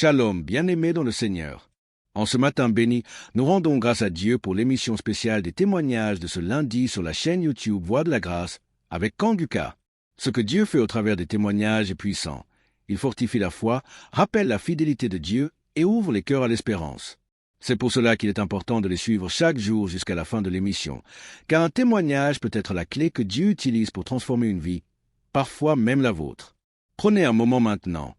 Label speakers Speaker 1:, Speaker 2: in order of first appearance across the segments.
Speaker 1: Shalom, bien-aimés dans le Seigneur. En ce matin béni, nous rendons grâce à Dieu pour l'émission spéciale des témoignages de ce lundi sur la chaîne YouTube Voix de la Grâce avec Kanguka. Ce que Dieu fait au travers des témoignages est puissant. Il fortifie la foi, rappelle la fidélité de Dieu et ouvre les cœurs à l'espérance. C'est pour cela qu'il est important de les suivre chaque jour jusqu'à la fin de l'émission, car un témoignage peut être la clé que Dieu utilise pour transformer une vie, parfois même la vôtre. Prenez un moment maintenant.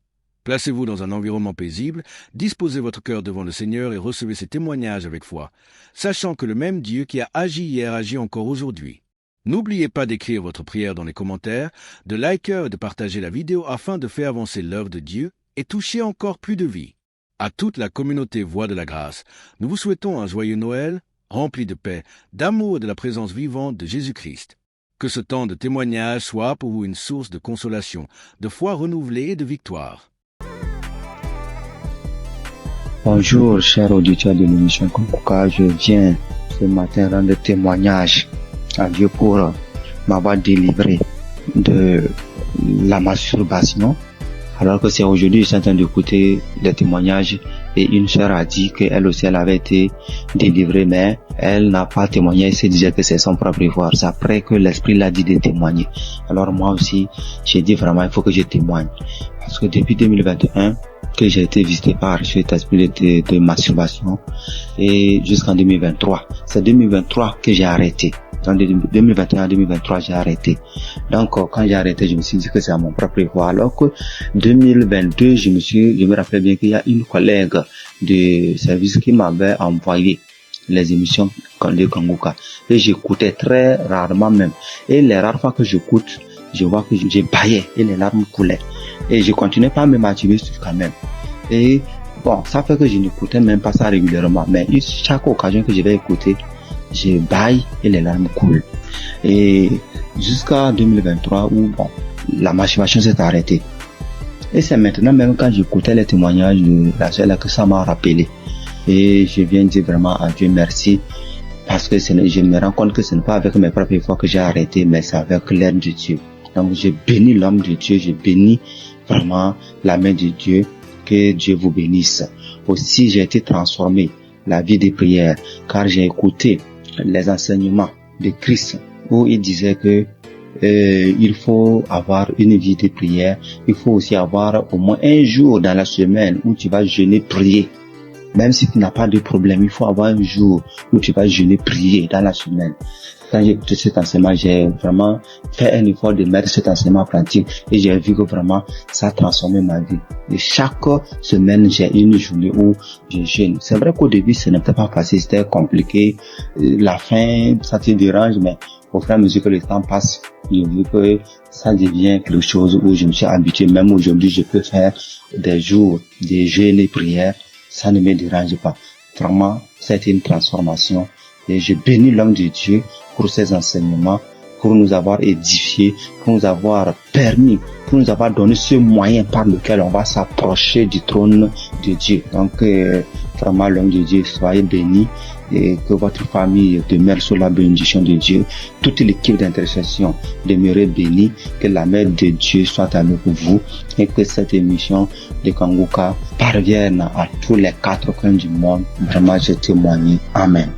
Speaker 1: Placez-vous dans un environnement paisible, disposez votre cœur devant le Seigneur et recevez ces témoignages avec foi, sachant que le même Dieu qui a agi hier agit encore aujourd'hui. N'oubliez pas d'écrire votre prière dans les commentaires, de liker et de partager la vidéo afin de faire avancer l'œuvre de Dieu et toucher encore plus de vies. À toute la communauté Voix de la Grâce, nous vous souhaitons un joyeux Noël, rempli de paix, d'amour et de la présence vivante de Jésus-Christ. Que ce temps de témoignage soit pour vous une source de consolation, de foi renouvelée et de victoire.
Speaker 2: Bonjour, chers auditeurs de l'émission Kanguka. Je viens ce matin rendre témoignage à Dieu pour m'avoir délivré de la masturbation. Alors que c'est aujourd'hui, je suis en train d'écouter les témoignages et une sœur a dit qu'elle aussi, elle avait été délivrée, mais elle n'a pas témoigné, elle se disait que c'est son propre effort. C'est après que l'Esprit l'a dit de témoigner. Alors moi aussi, j'ai dit vraiment, il faut que je témoigne. Parce que depuis 2021, que j'ai été visité par cet esprit de masturbation et jusqu'en 2023. C'est 2023 que j'ai arrêté. En 2021 à 2023, j'ai arrêté. Donc, quand j'ai arrêté, je me suis dit que c'est à mon propre effort. Alors que 2022, je me rappelle bien qu'il y a une collègue de service qui m'avait envoyé les émissions de Kanguka. Et j'écoutais très rarement même. Et les rares fois que j'écoute, je vois que j'ai baillé et les larmes coulaient. Et je continuais pas à me masturber quand même. Et bon, ça fait que je n'écoutais même pas ça régulièrement. Mais chaque occasion que je vais écouter, je baille et les larmes coulent. Et jusqu'à 2023 où bon, la masturbation s'est arrêtée. Et c'est maintenant même quand j'écoutais les témoignages de la sœur là que ça m'a rappelé. Et je viens dire vraiment à Dieu merci. Parce que je me rends compte que ce n'est pas avec mes propres efforts que j'ai arrêté, mais c'est avec l'aide de Dieu. Donc je bénis l'homme de Dieu, je bénis vraiment la main de Dieu, que Dieu vous bénisse. Aussi j'ai été transformé, la vie de prière, car j'ai écouté les enseignements de Christ, où il disait que il faut avoir une vie de prière, il faut aussi avoir au moins un jour dans la semaine où tu vas jeûner, prier. Même si tu n'as pas de problème, il faut avoir un jour où tu vas jeûner, prier dans la semaine. Quand j'ai écouté cet enseignement, j'ai vraiment fait un effort de mettre cet enseignement en pratique et j'ai vu que vraiment ça a transformé ma vie. Et chaque semaine, j'ai une journée où je jeûne. C'est vrai qu'au début, ce n'était pas facile, c'était compliqué. La faim, ça te dérange, mais au fur et à mesure que le temps passe, j'ai vu que ça devient quelque chose où je me suis habitué. Même aujourd'hui, je peux faire des jours de jeûne et prière. Ça ne me dérange pas. Vraiment, c'est une transformation. Et je bénis l'homme de Dieu pour ses enseignements, pour nous avoir édifiés, pour nous avoir permis, pour nous avoir donné ce moyen par lequel on va s'approcher du trône de Dieu. Donc, vraiment, l'homme de Dieu, soyez bénis et que votre famille demeure sous la bénédiction de Dieu. Toute l'équipe d'intercession demeure bénie, que la main de Dieu soit avec vous et que cette émission de Kanguka parvienne à tous les 4 coins du monde. Vraiment, je témoigne. Amen.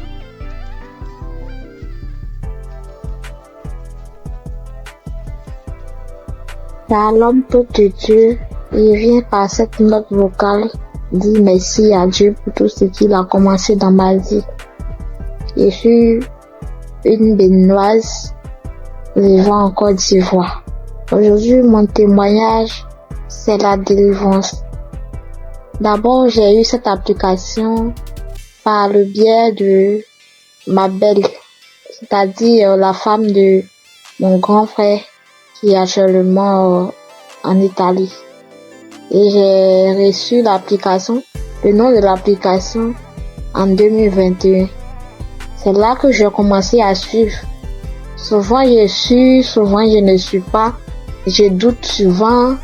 Speaker 3: L'homme de Dieu, il vient par cette note vocale dire merci à Dieu pour tout ce qu'il a commencé dans ma vie. Je suis une Béninoise vivant en Côte d'Ivoire. Aujourd'hui, mon témoignage, c'est la délivrance. D'abord, j'ai eu cette application par le biais de ma belle, c'est-à-dire la femme de mon grand frère qui est actuellement en Italie. Et j'ai reçu l'application, le nom de l'application en 2021. C'est là que j'ai commencé à suivre. Souvent je suis, souvent je ne suis pas. Je doute souvent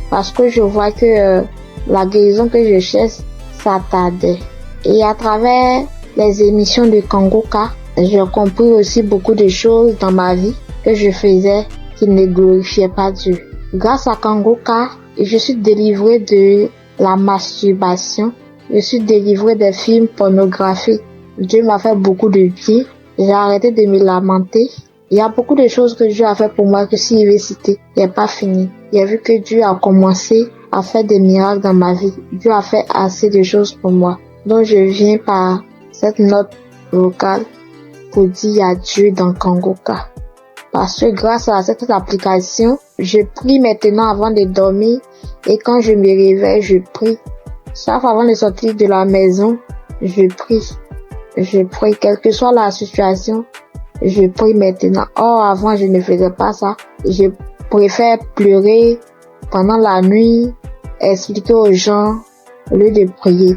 Speaker 3: parce que je vois que la guérison que je cherche, ça tardait. Et à travers les émissions de Kanguka, j'ai compris aussi beaucoup de choses dans ma vie que je faisais qui ne glorifiaient pas Dieu. Grâce à Kanguka, je suis délivrée de la masturbation. Je suis délivrée des films pornographiques. Dieu m'a fait beaucoup de bien. J'ai arrêté de me lamenter. Il y a beaucoup de choses que Dieu a fait pour moi que si je vais citer, il n'est pas fini. J'ai vu que Dieu a commencé à faire des miracles dans ma vie. Dieu a fait assez de choses pour moi. Donc je viens par cette note vocale pour dire adieu dans Kongoka. Parce que grâce à cette application, je prie maintenant avant de dormir et quand je me réveille, je prie. Chaque fois avant de sortir de la maison, je prie. Je prie, quelle que soit la situation, je prie maintenant. Or, avant, je ne faisais pas ça. Je préfère pleurer pendant la nuit, expliquer aux gens au lieu de prier.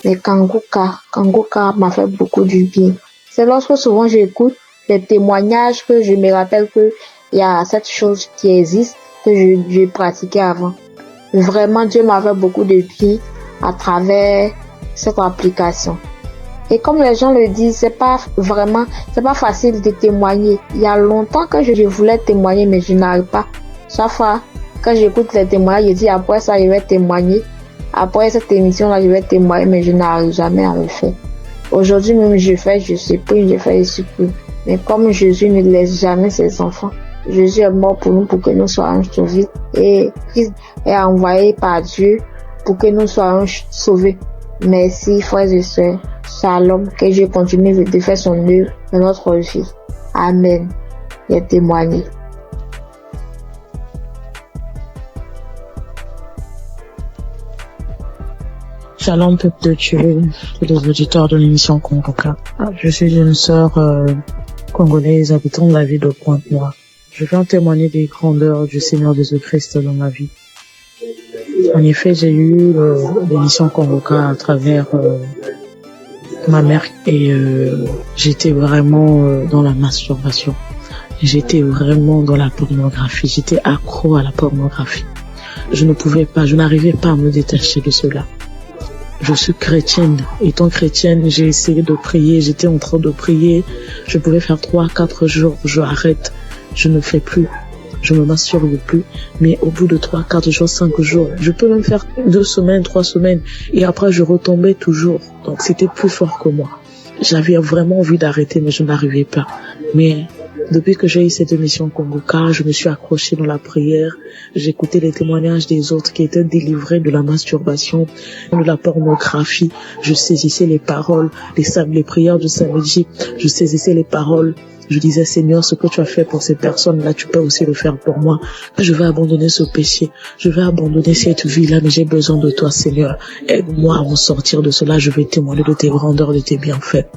Speaker 3: Mais Kongoka m'a fait beaucoup du bien. C'est lorsque souvent j'écoute des témoignages que je me rappelle que il y a cette chose qui existe que je pratiquais avant. Vraiment, Dieu m'a fait beaucoup de bien à travers cette application. Et comme les gens le disent, c'est pas facile de témoigner. Il y a longtemps que je voulais témoigner, mais je n'arrive pas. Chaque fois, quand j'écoute les témoignages, je dis après ça, je vais témoigner. Après cette émission-là, je vais témoigner, mais je n'arrive jamais à le faire. Aujourd'hui même, je supprime. Mais comme Jésus ne laisse jamais ses enfants, Jésus est mort pour nous, pour que nous soyons sauvés. Et Christ est envoyé par Dieu pour que nous soyons sauvés. Merci, frères et sœurs. Shalom, que Dieu continue de faire son œuvre dans notre vie. Amen. Et témoigner.
Speaker 4: Shalom, peuple de Dieu, tous les auditeurs de l'émission Kongoka. Je suis une sœur congolaise habitant la ville de Pointe-Noire. Je viens témoigner des grandeurs du Seigneur Jésus-Christ dans ma vie. En effet, j'ai eu l'émission Kongoka à travers ma mère et j'étais vraiment dans la masturbation. J'étais vraiment dans la pornographie. J'étais accro à la pornographie. Je n'arrivais pas à me détacher de cela. Je suis chrétienne. Étant chrétienne, j'ai essayé de prier. J'étais en train de prier. Je pouvais faire 3-4 jours. Je arrête. Je ne fais plus. Je me masturbe plus. Mais au bout de 3-4 jours, 5 jours, je peux même faire 2 semaines, 3 semaines. Et après, je retombais toujours. Donc, c'était plus fort que moi. J'avais vraiment envie d'arrêter, mais je n'arrivais pas. Mais depuis que j'ai eu cette émission Kongoka, je me suis accrochée dans la prière. J'écoutais les témoignages des autres qui étaient délivrés de la masturbation, de la pornographie. Je saisissais les paroles, les prières du samedi. Je saisissais les paroles. Je disais, Seigneur, ce que tu as fait pour ces personnes-là, tu peux aussi le faire pour moi. Je vais abandonner ce péché. Je vais abandonner cette vie-là, mais j'ai besoin de toi, Seigneur. Aide-moi à m'en sortir de cela. Je vais témoigner de tes grandeurs, de tes bienfaits.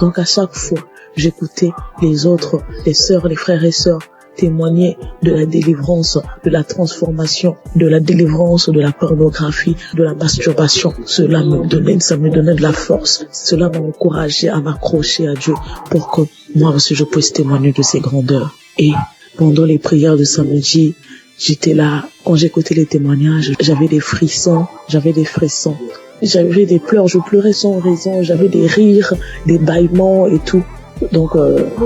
Speaker 4: Donc, à chaque fois, j'écoutais les autres, les sœurs, les frères et sœurs témoigner de la délivrance, de la transformation, de la délivrance de la pornographie, de la masturbation. Cela me donnait de la force. Cela m'a encouragé à m'accrocher à Dieu pour que moi aussi je puisse témoigner de ses grandeurs. Et pendant les prières de samedi, j'étais là, quand j'écoutais les témoignages, j'avais des frissons. J'avais des pleurs, je pleurais sans raison, j'avais des rires, des bâillements et tout. Donc,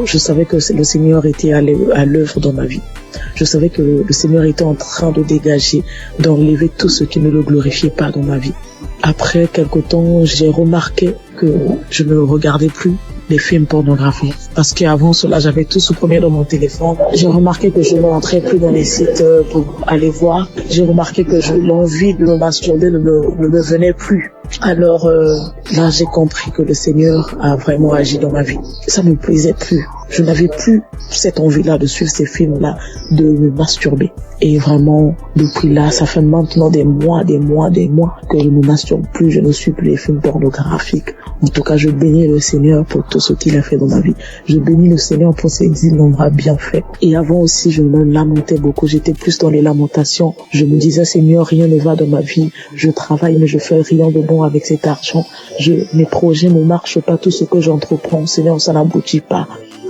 Speaker 4: je savais que le Seigneur était à l'œuvre dans ma vie. Je savais que le Seigneur était en train de dégager, d'enlever tout ce qui ne le glorifiait pas dans ma vie. Après quelque temps, j'ai remarqué que je ne regardais plus les films pornographiques. Parce qu'avant cela, j'avais tout supprimé dans mon téléphone. J'ai remarqué que je ne rentrais plus dans les sites pour aller voir. J'ai remarqué que l'envie de me masturber ne me venait plus. Alors là, j'ai compris que le Seigneur a vraiment agi dans ma vie. Ça ne me plaisait plus. Je n'avais plus cette envie-là de suivre ces films-là, de me masturber. Et vraiment, depuis là, ça fait maintenant des mois que je ne masturbe plus, je ne suis plus les films pornographiques. En tout cas, je bénis le Seigneur pour tout ce qu'il a fait dans ma vie. Je bénis le Seigneur pour ses innombrables bienfaits. Et avant aussi, je me lamentais beaucoup. J'étais plus dans les lamentations. Je me disais, Seigneur, rien ne va dans ma vie. Je travaille, mais je fais rien de bon avec cet argent. Mes projets ne marchent pas. Tout ce que j'entreprends, Seigneur, ça n'aboutit pas.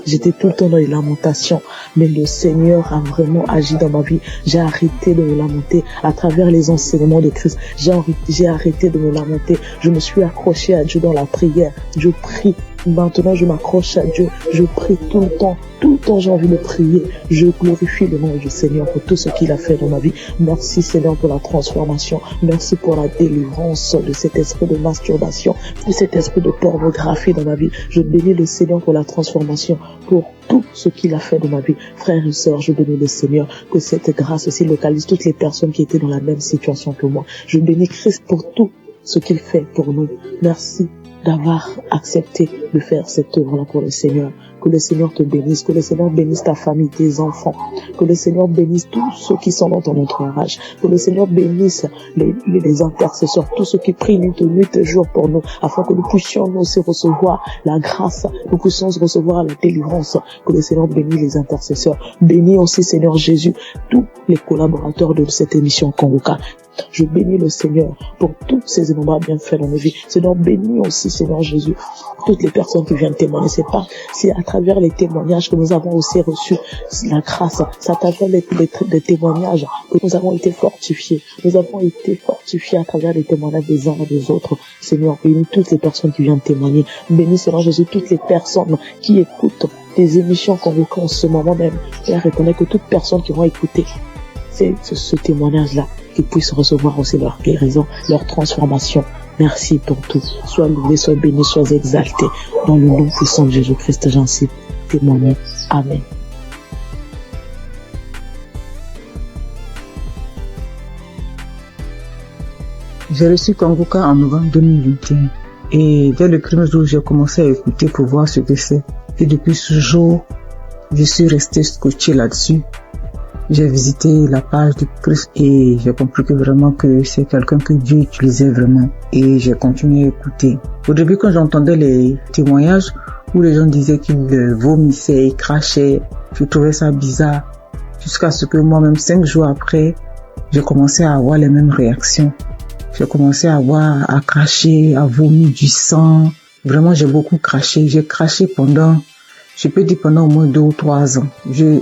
Speaker 4: J'étais tout le temps dans les lamentations, mais le Seigneur a vraiment agi dans ma vie. J'ai arrêté de me lamenter à travers les enseignements de Christ. J'ai arrêté de me lamenter. Je me suis accroché à Dieu dans la prière. Je prie Maintenant, je m'accroche à Dieu. Je prie tout le temps. Tout le temps, j'ai envie de prier. Je glorifie le nom du Seigneur pour tout ce qu'il a fait dans ma vie. Merci Seigneur pour la transformation. Merci pour la délivrance de cet esprit de masturbation, de cet esprit de pornographie dans ma vie. Je bénis le Seigneur pour la transformation, pour tout ce qu'il a fait dans ma vie. Frères et sœurs, je bénis le Seigneur, que cette grâce aussi localise toutes les personnes qui étaient dans la même situation que moi. Je bénis Christ pour tout ce qu'il fait pour nous. Merci d'avoir accepté de faire cette œuvre-là pour le Seigneur. Que le Seigneur te bénisse, que le Seigneur bénisse ta famille, tes enfants, que le Seigneur bénisse tous ceux qui sont dans ton entourage, que le Seigneur bénisse les intercesseurs, tous ceux qui prient nuit et jour pour nous, afin que nous puissions nous aussi recevoir la grâce, nous puissions recevoir la délivrance. Que le Seigneur bénisse les intercesseurs. Bénis aussi, Seigneur Jésus, tous les collaborateurs de cette émission Kongoka. Je bénis le Seigneur pour tous ces innombrables bienfaits dans nos vies. Seigneur, bénis aussi, Seigneur Jésus, toutes les personnes qui viennent témoigner. C'est à travers les témoignages que nous avons aussi reçu la grâce. C'est à travers les témoignages que nous avons été fortifiés. Nous avons été fortifiés à travers les témoignages des uns et des autres. Seigneur, bénis toutes les personnes qui viennent témoigner. Bénis, Seigneur Jésus, toutes les personnes qui écoutent des émissions qu'on veut en ce moment même. Père, reconnais que toutes personnes qui vont écouter ce témoignage-là, qu'ils puissent recevoir aussi leur guérison, leur transformation. Merci pour tout. Sois loué, sois béni, sois exalté. Dans le nom puissant de Jésus-Christ, j'en suis témoigné. Amen.
Speaker 5: J'ai reçu Kongoka en novembre 2021. Et dès le premier jour, j'ai commencé à écouter pour voir ce que c'est. Et depuis ce jour, je suis resté scotché là-dessus. J'ai visité la page du Christ et j'ai compris que vraiment que c'est quelqu'un que Dieu utilisait vraiment. Et j'ai continué à écouter. Au début, quand j'entendais les témoignages où les gens disaient qu'ils vomissaient et crachaient, je trouvais ça bizarre. Jusqu'à ce que moi-même, 5 jours après, j'ai commencé à avoir les mêmes réactions. J'ai commencé à cracher, à vomir du sang. Vraiment, j'ai beaucoup craché. J'ai craché pendant au moins 2 ou 3 ans.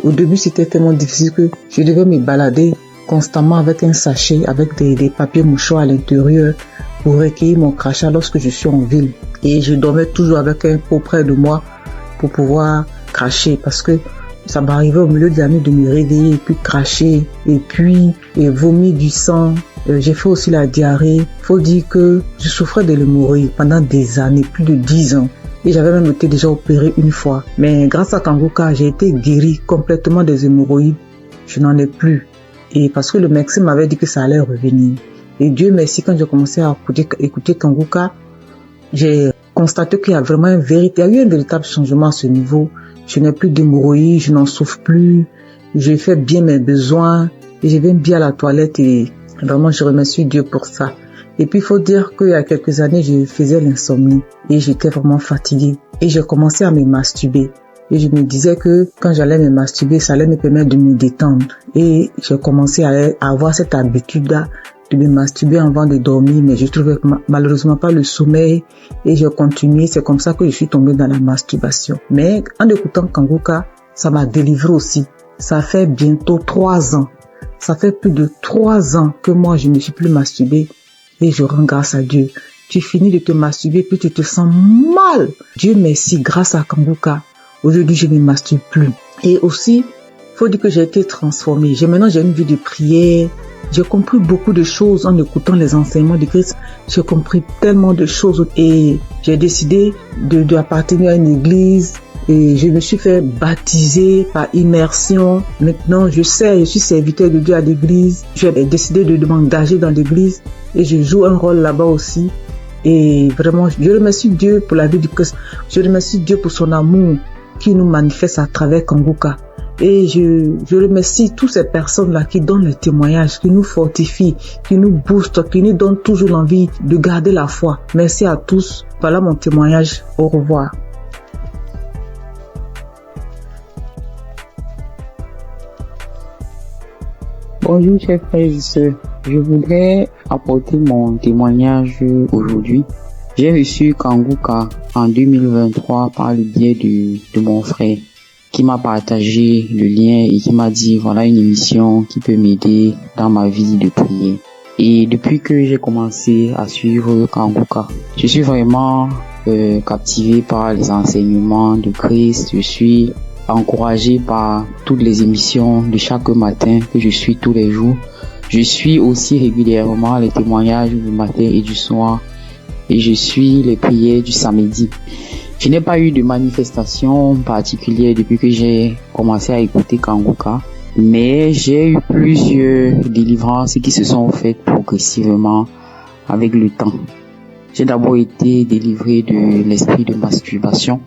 Speaker 5: Au début, c'était tellement difficile que je devais me balader constamment avec un sachet, avec des papiers mouchoirs à l'intérieur pour recueillir mon crachat lorsque je suis en ville. Et je dormais toujours avec un pot près de moi pour pouvoir cracher parce que ça m'arrivait au milieu de la nuit de me réveiller et puis cracher et puis vomir du sang. J'ai fait aussi la diarrhée. Faut dire que je souffrais de l'hémorroïde pendant des années, plus de 10 ans. Et j'avais même été déjà opéré une fois. Mais grâce à Kongoka, j'ai été guéri complètement des hémorroïdes. Je n'en ai plus. Et parce que le médecin m'avait dit que ça allait revenir. Et Dieu merci, quand j'ai commencé à écouter Kongoka, j'ai constaté qu'il y a vraiment il y a eu un véritable changement à ce niveau. Je n'ai plus d'hémorroïdes, je n'en souffre plus. Je fais bien mes besoins. Et je vais bien à la toilette et vraiment je remercie Dieu pour ça. Et puis, il faut dire qu'il y a quelques années, je faisais l'insomnie et j'étais vraiment fatiguée. Et j'ai commencé à me masturber. Et je me disais que quand j'allais me masturber, ça allait me permettre de me détendre. Et j'ai commencé à avoir cette habitude-là de me masturber avant de dormir, mais je trouvais malheureusement pas le sommeil. Et j'ai continué. C'est comme ça que je suis tombée dans la masturbation. Mais en écoutant Kongoka, ça m'a délivré aussi. Ça fait bientôt 3 ans. Ça fait plus de 3 ans que moi, je ne suis plus masturbée. Et je rends grâce à Dieu. Tu finis de te masturber, puis tu te sens mal. Dieu merci, grâce à Kongoka. Aujourd'hui, je ne me masturbe plus. Et aussi, faut dire que j'ai été transformée. Maintenant, j'ai une vie de prière. J'ai compris beaucoup de choses en écoutant les enseignements de Christ. J'ai compris tellement de choses. Et j'ai décidé d'appartenir à une église. Et je me suis fait baptiser par immersion. Maintenant, je suis serviteur de Dieu à l'église. J'ai décidé de m'engager dans l'église. Et je joue un rôle là-bas aussi. Et vraiment, je remercie Dieu pour la vie du Christ. Je remercie Dieu pour son amour qui nous manifeste à travers Kongoka. Et je remercie toutes ces personnes-là qui donnent le témoignage, qui nous fortifient, qui nous boostent, qui nous donnent toujours l'envie de garder la foi. Merci à tous. Voilà mon témoignage. Au revoir.
Speaker 6: Bonjour chers frères et sœurs, je voudrais apporter mon témoignage aujourd'hui. J'ai reçu Kongoka en 2023 par le biais de mon frère qui m'a partagé le lien et qui m'a dit voilà une émission qui peut m'aider dans ma vie de prière. Et depuis que j'ai commencé à suivre Kanguka, je suis vraiment captivé par les enseignements de Christ. Je suis encouragé par toutes les émissions de chaque matin que je suis tous les jours. Je suis aussi régulièrement les témoignages du matin et du soir. Et je suis les prières du samedi. Je n'ai pas eu de manifestation particulière depuis que j'ai commencé à écouter Kanguka, mais j'ai eu plusieurs délivrances qui se sont faites progressivement avec le temps. J'ai d'abord été délivré de l'esprit de masturbation,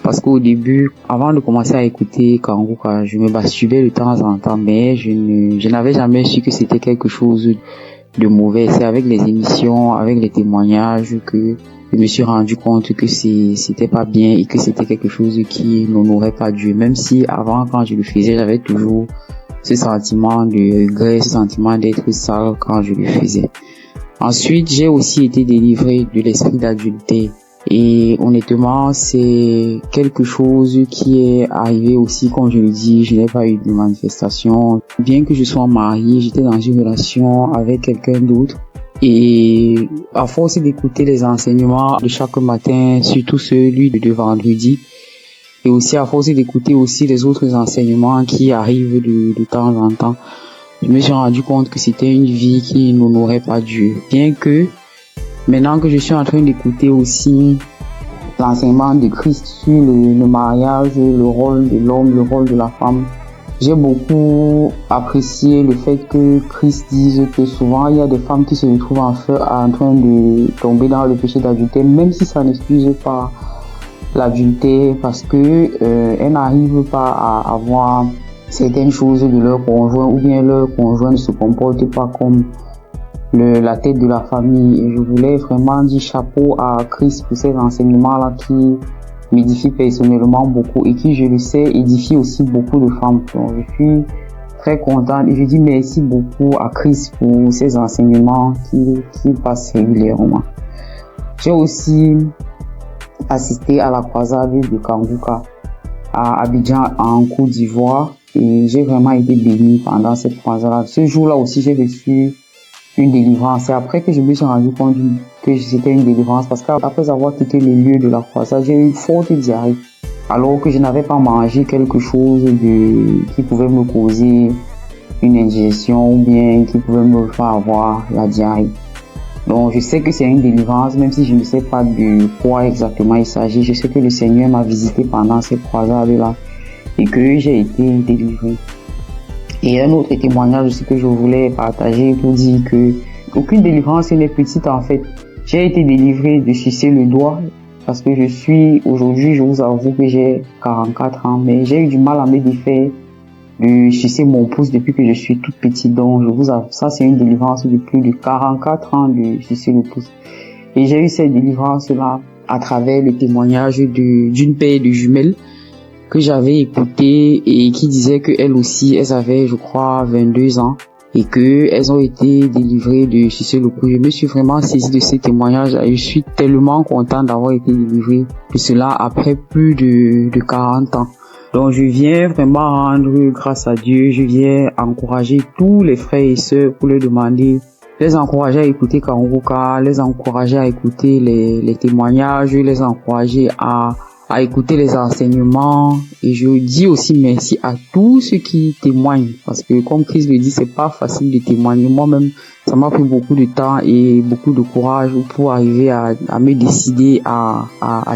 Speaker 6: parce qu'au début, avant de commencer à écouter Kanguka, je me masturbais de temps en temps, mais je n'avais jamais su que c'était quelque chose de mauvais. C'est avec les émissions, avec les témoignages que je me suis rendu compte que c'était pas bien et que c'était quelque chose qui n'honorait pas Dieu. Même si avant, quand je le faisais, j'avais toujours ce sentiment de regret, ce sentiment d'être sale quand je le faisais. Ensuite, j'ai aussi été délivré de l'esprit d'adultère. Et honnêtement, c'est quelque chose qui est arrivé aussi, comme je le dis, je n'ai pas eu de manifestation. Bien que je sois marié, j'étais dans une relation avec quelqu'un d'autre. Et à force d'écouter les enseignements de chaque matin, surtout celui de vendredi, et aussi à force d'écouter aussi les autres enseignements qui arrivent de temps en temps, je me suis rendu compte que c'était une vie qui n'honorait pas Dieu. Bien que maintenant que je suis en train d'écouter aussi l'enseignement de Christ sur le mariage, le rôle de l'homme, le rôle de la femme, j'ai beaucoup apprécié le fait que Christ dise que souvent il y a des femmes qui se retrouvent en train de tomber dans le péché d'adultère, même si ça n'excuse pas l'adultère, parce que elles n'arrivent pas à avoir certaines choses de leur conjoint, ou bien leur conjoint ne se comporte pas comme la tête de la famille. Et je voulais vraiment dire chapeau à Christ pour ces enseignements-là qui m'édifient personnellement beaucoup et qui, je le sais, édifient aussi beaucoup de femmes. Donc, je suis très contente et je dis merci beaucoup à Christ pour ces enseignements qui passent régulièrement. J'ai aussi assisté à la croisade de Kanguka à Abidjan en Côte d'Ivoire et j'ai vraiment été béni pendant cette croisade. Ce jour-là aussi, j'ai reçu une délivrance. C'est après que je me suis rendu compte que c'était une délivrance, parce qu'après avoir quitté le lieu de la croisade, j'ai eu une forte diarrhée, alors que je n'avais pas mangé quelque chose qui pouvait me causer une indigestion ou bien qui pouvait me faire avoir la diarrhée. Donc je sais que c'est une délivrance, même si je ne sais pas de quoi exactement il s'agit. Je sais que le Seigneur m'a visité pendant cette croisade-là et que j'ai été délivré. Et un autre témoignage aussi que je voulais partager pour dire que aucune délivrance n'est petite en fait. J'ai été délivré de sucer le doigt parce que aujourd'hui, je vous avoue que j'ai 44 ans, mais j'ai eu du mal à me défaire de sucer mon pouce depuis que je suis toute petite. Donc, je vous avoue, ça c'est une délivrance de plus de 44 ans de sucer le pouce. Et j'ai eu cette délivrance-là à travers le témoignage d'une paire de jumelles que j'avais écouté et qui disait qu'elles aussi, elles avaient, je crois, 22 ans et qu'elles ont été délivrées de sucer le pouce. Je me suis vraiment saisi de ces témoignages et je suis tellement content d'avoir été délivré de cela après plus de 40 ans. Donc je viens vraiment rendre grâce à Dieu, je viens encourager tous les frères et sœurs pour leur demander, les encourager à écouter Kanguka, les encourager à écouter les témoignages, les encourager à écouter les enseignements. Et je dis aussi merci à tous ceux qui témoignent, parce que comme Christ le dit, c'est pas facile de témoigner. Moi-même, ça m'a pris beaucoup de temps et beaucoup de courage pour arriver à me décider à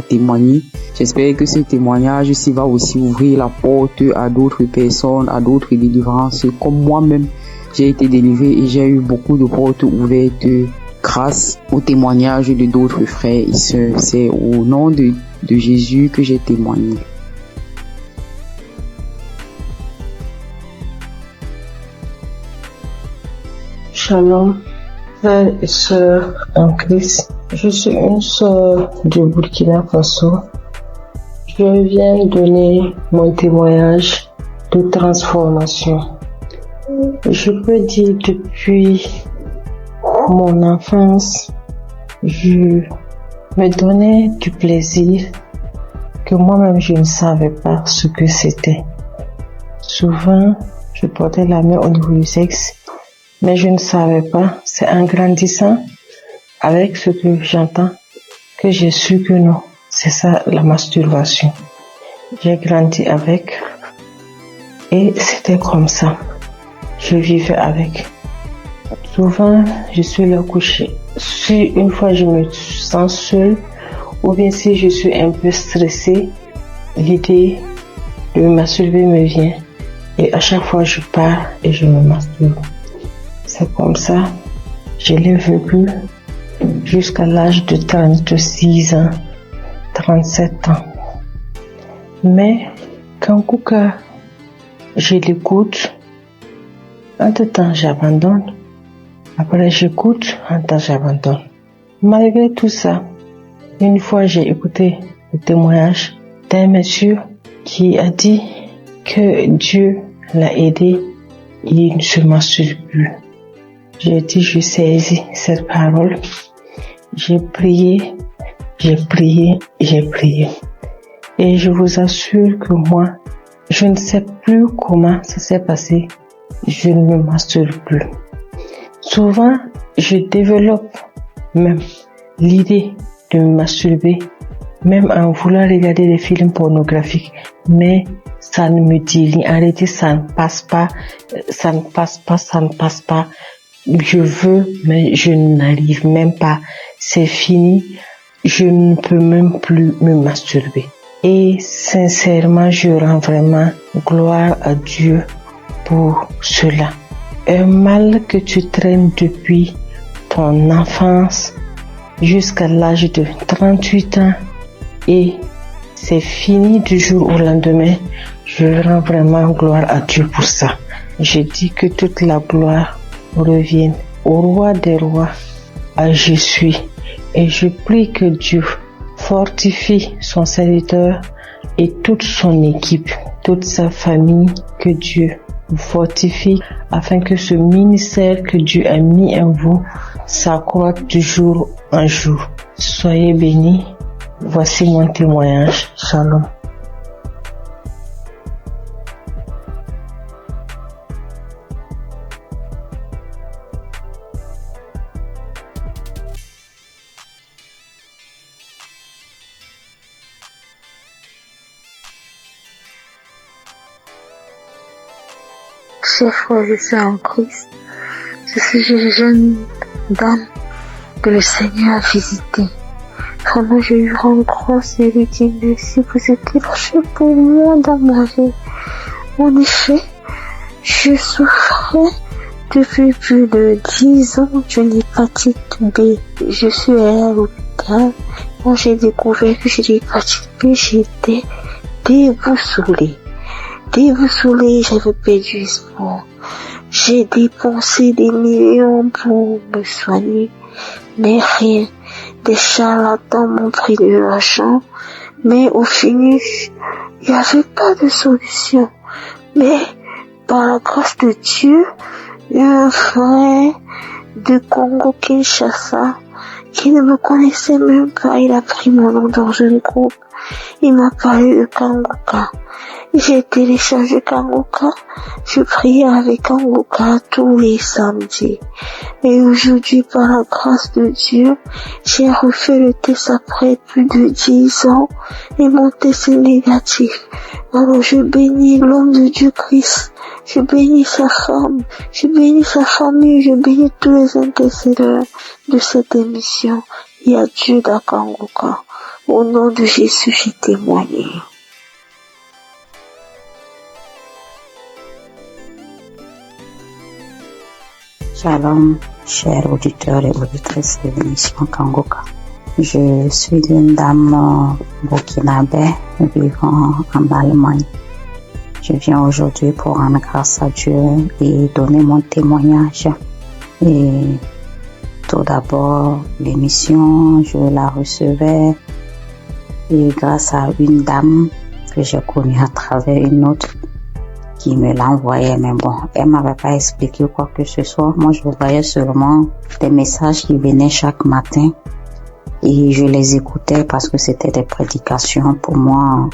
Speaker 6: témoigner. J'espère que ce témoignage aussi va aussi ouvrir la porte à d'autres personnes, à d'autres délivrances. Comme moi-même, j'ai été délivré et j'ai eu beaucoup de portes ouvertes grâce au témoignage de d'autres frères et sœurs. C'est au nom de Jésus que j'ai témoigné.
Speaker 7: Shalom, frères et sœurs en Christ. Je suis une sœur du Burkina Faso. Je viens donner mon témoignage de transformation. Je peux dire depuis mon enfance, je me donnais du plaisir que moi-même je ne savais pas ce que c'était. Souvent, je portais la main au niveau du sexe, Mais je ne savais pas, c'est en grandissant avec ce que j'entends que j'ai su que non, c'est ça la masturbation. J'ai grandi avec et c'était comme ça. Je vivais avec. Souvent, je suis là couchée. Si une fois je me sens seule ou bien si je suis un peu stressée, l'idée de me masturber me vient et à chaque fois je pars et je me masturbe. C'est comme ça, je l'ai vécu jusqu'à l'âge de 36 ans, 37 ans. Mais quand Kouka, je l'écoute, entre-temps j'abandonne, après j'écoute, entre-temps j'abandonne. Malgré tout ça, une fois j'ai écouté le témoignage d'un monsieur qui a dit que Dieu l'a aidé, il ne se masturbe plus. J'ai dit, je saisis cette parole, j'ai prié. Et je vous assure que moi, je ne sais plus comment ça s'est passé. Je ne me masturbe plus. Souvent, je développe même l'idée de me masturber, même en voulant regarder des films pornographiques. Mais ça ne me dit rien. En réalité, ça ne passe pas. Je veux, mais je n'arrive même pas. C'est fini. Je ne peux même plus me masturber. Et sincèrement, je rends vraiment gloire à Dieu pour cela. Un mal que tu traînes depuis ton enfance jusqu'à l'âge de 38 ans et c'est fini du jour au lendemain. Je rends vraiment gloire à Dieu pour ça. Je dis que toute la gloire revienne au roi des rois, à Jésus. Et je prie que Dieu fortifie son serviteur et toute son équipe, toute sa famille, que Dieu vous fortifie afin que ce ministère que Dieu a mis en vous s'accroisse de jour en jour. Soyez bénis. Voici mon témoignage. Shalom.
Speaker 3: Chers frères et sœurs en Christ, je suis une jeune dame que le Seigneur a visitée. Vraiment, je lui rends grâce et lui dis merci pour ce qu'il a fait pour moi dans ma vie. En effet, je souffrais depuis plus de 10 ans d'une hépatite B. Je suis allée à l'hôpital. Quand j'ai découvert que j'ai l'hépatite B, j'étais déboussolée. J'avais perdu espoir. J'ai dépensé des millions pour me soigner, mais rien. Des charlatans m'ont pris de l'argent, mais au finish, il n'y avait pas de solution. Mais par la grâce de Dieu, un frère de Congo-Kinshasa qui ne me connaissait même pas, il a pris mon nom dans un groupe. Il m'a parlé de Kanguka. J'ai téléchargé Kanguka. Je priais avec Kanguka tous les samedis. Et aujourd'hui, par la grâce de Dieu, j'ai refait le test après plus de 10 ans et mon test est négatif. Alors je bénis l'homme de Dieu Christ. Je bénis sa femme. Je bénis sa famille. Je bénis tous les intercesseurs de cette émission. Il y a Dieu dans Kanguka. Au nom de Jésus, j'ai témoigné.
Speaker 8: Shalom, chers auditeurs et auditrices de l'émission Kanguka. Je suis une dame burkinabé vivant en Allemagne. Je viens aujourd'hui pour rendre grâce à Dieu et donner mon témoignage. Et tout d'abord, l'émission, je la recevais et grâce à une dame que j'ai connue à travers une autre qui me l'envoyait, mais bon, elle m'avait pas expliqué quoi que ce soit. Moi, je voyais seulement des messages qui venaient chaque matin et je les écoutais parce que c'était des prédications pour moi,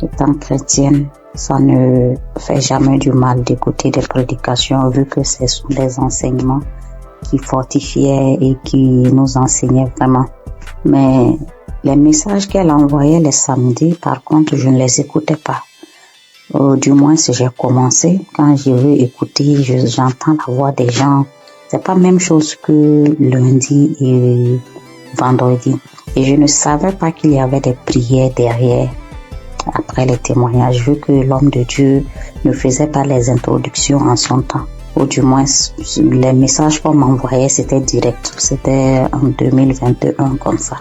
Speaker 8: étant chrétienne. Ça ne fait jamais du mal d'écouter des prédications vu que ce sont des enseignements qui fortifiaient et qui nous enseignaient vraiment. Mais les messages qu'elle envoyait les samedis, par contre, je ne les écoutais pas. Du moins, si j'ai commencé, quand je veux écouter, j'entends la voix des gens. C'est pas la même chose que lundi et vendredi. Et je ne savais pas qu'il y avait des prières derrière, après les témoignages, vu que l'homme de Dieu ne faisait pas les introductions en son temps. Ou du moins, les messages qu'on m'envoyait, c'était direct. C'était en 2021 comme ça.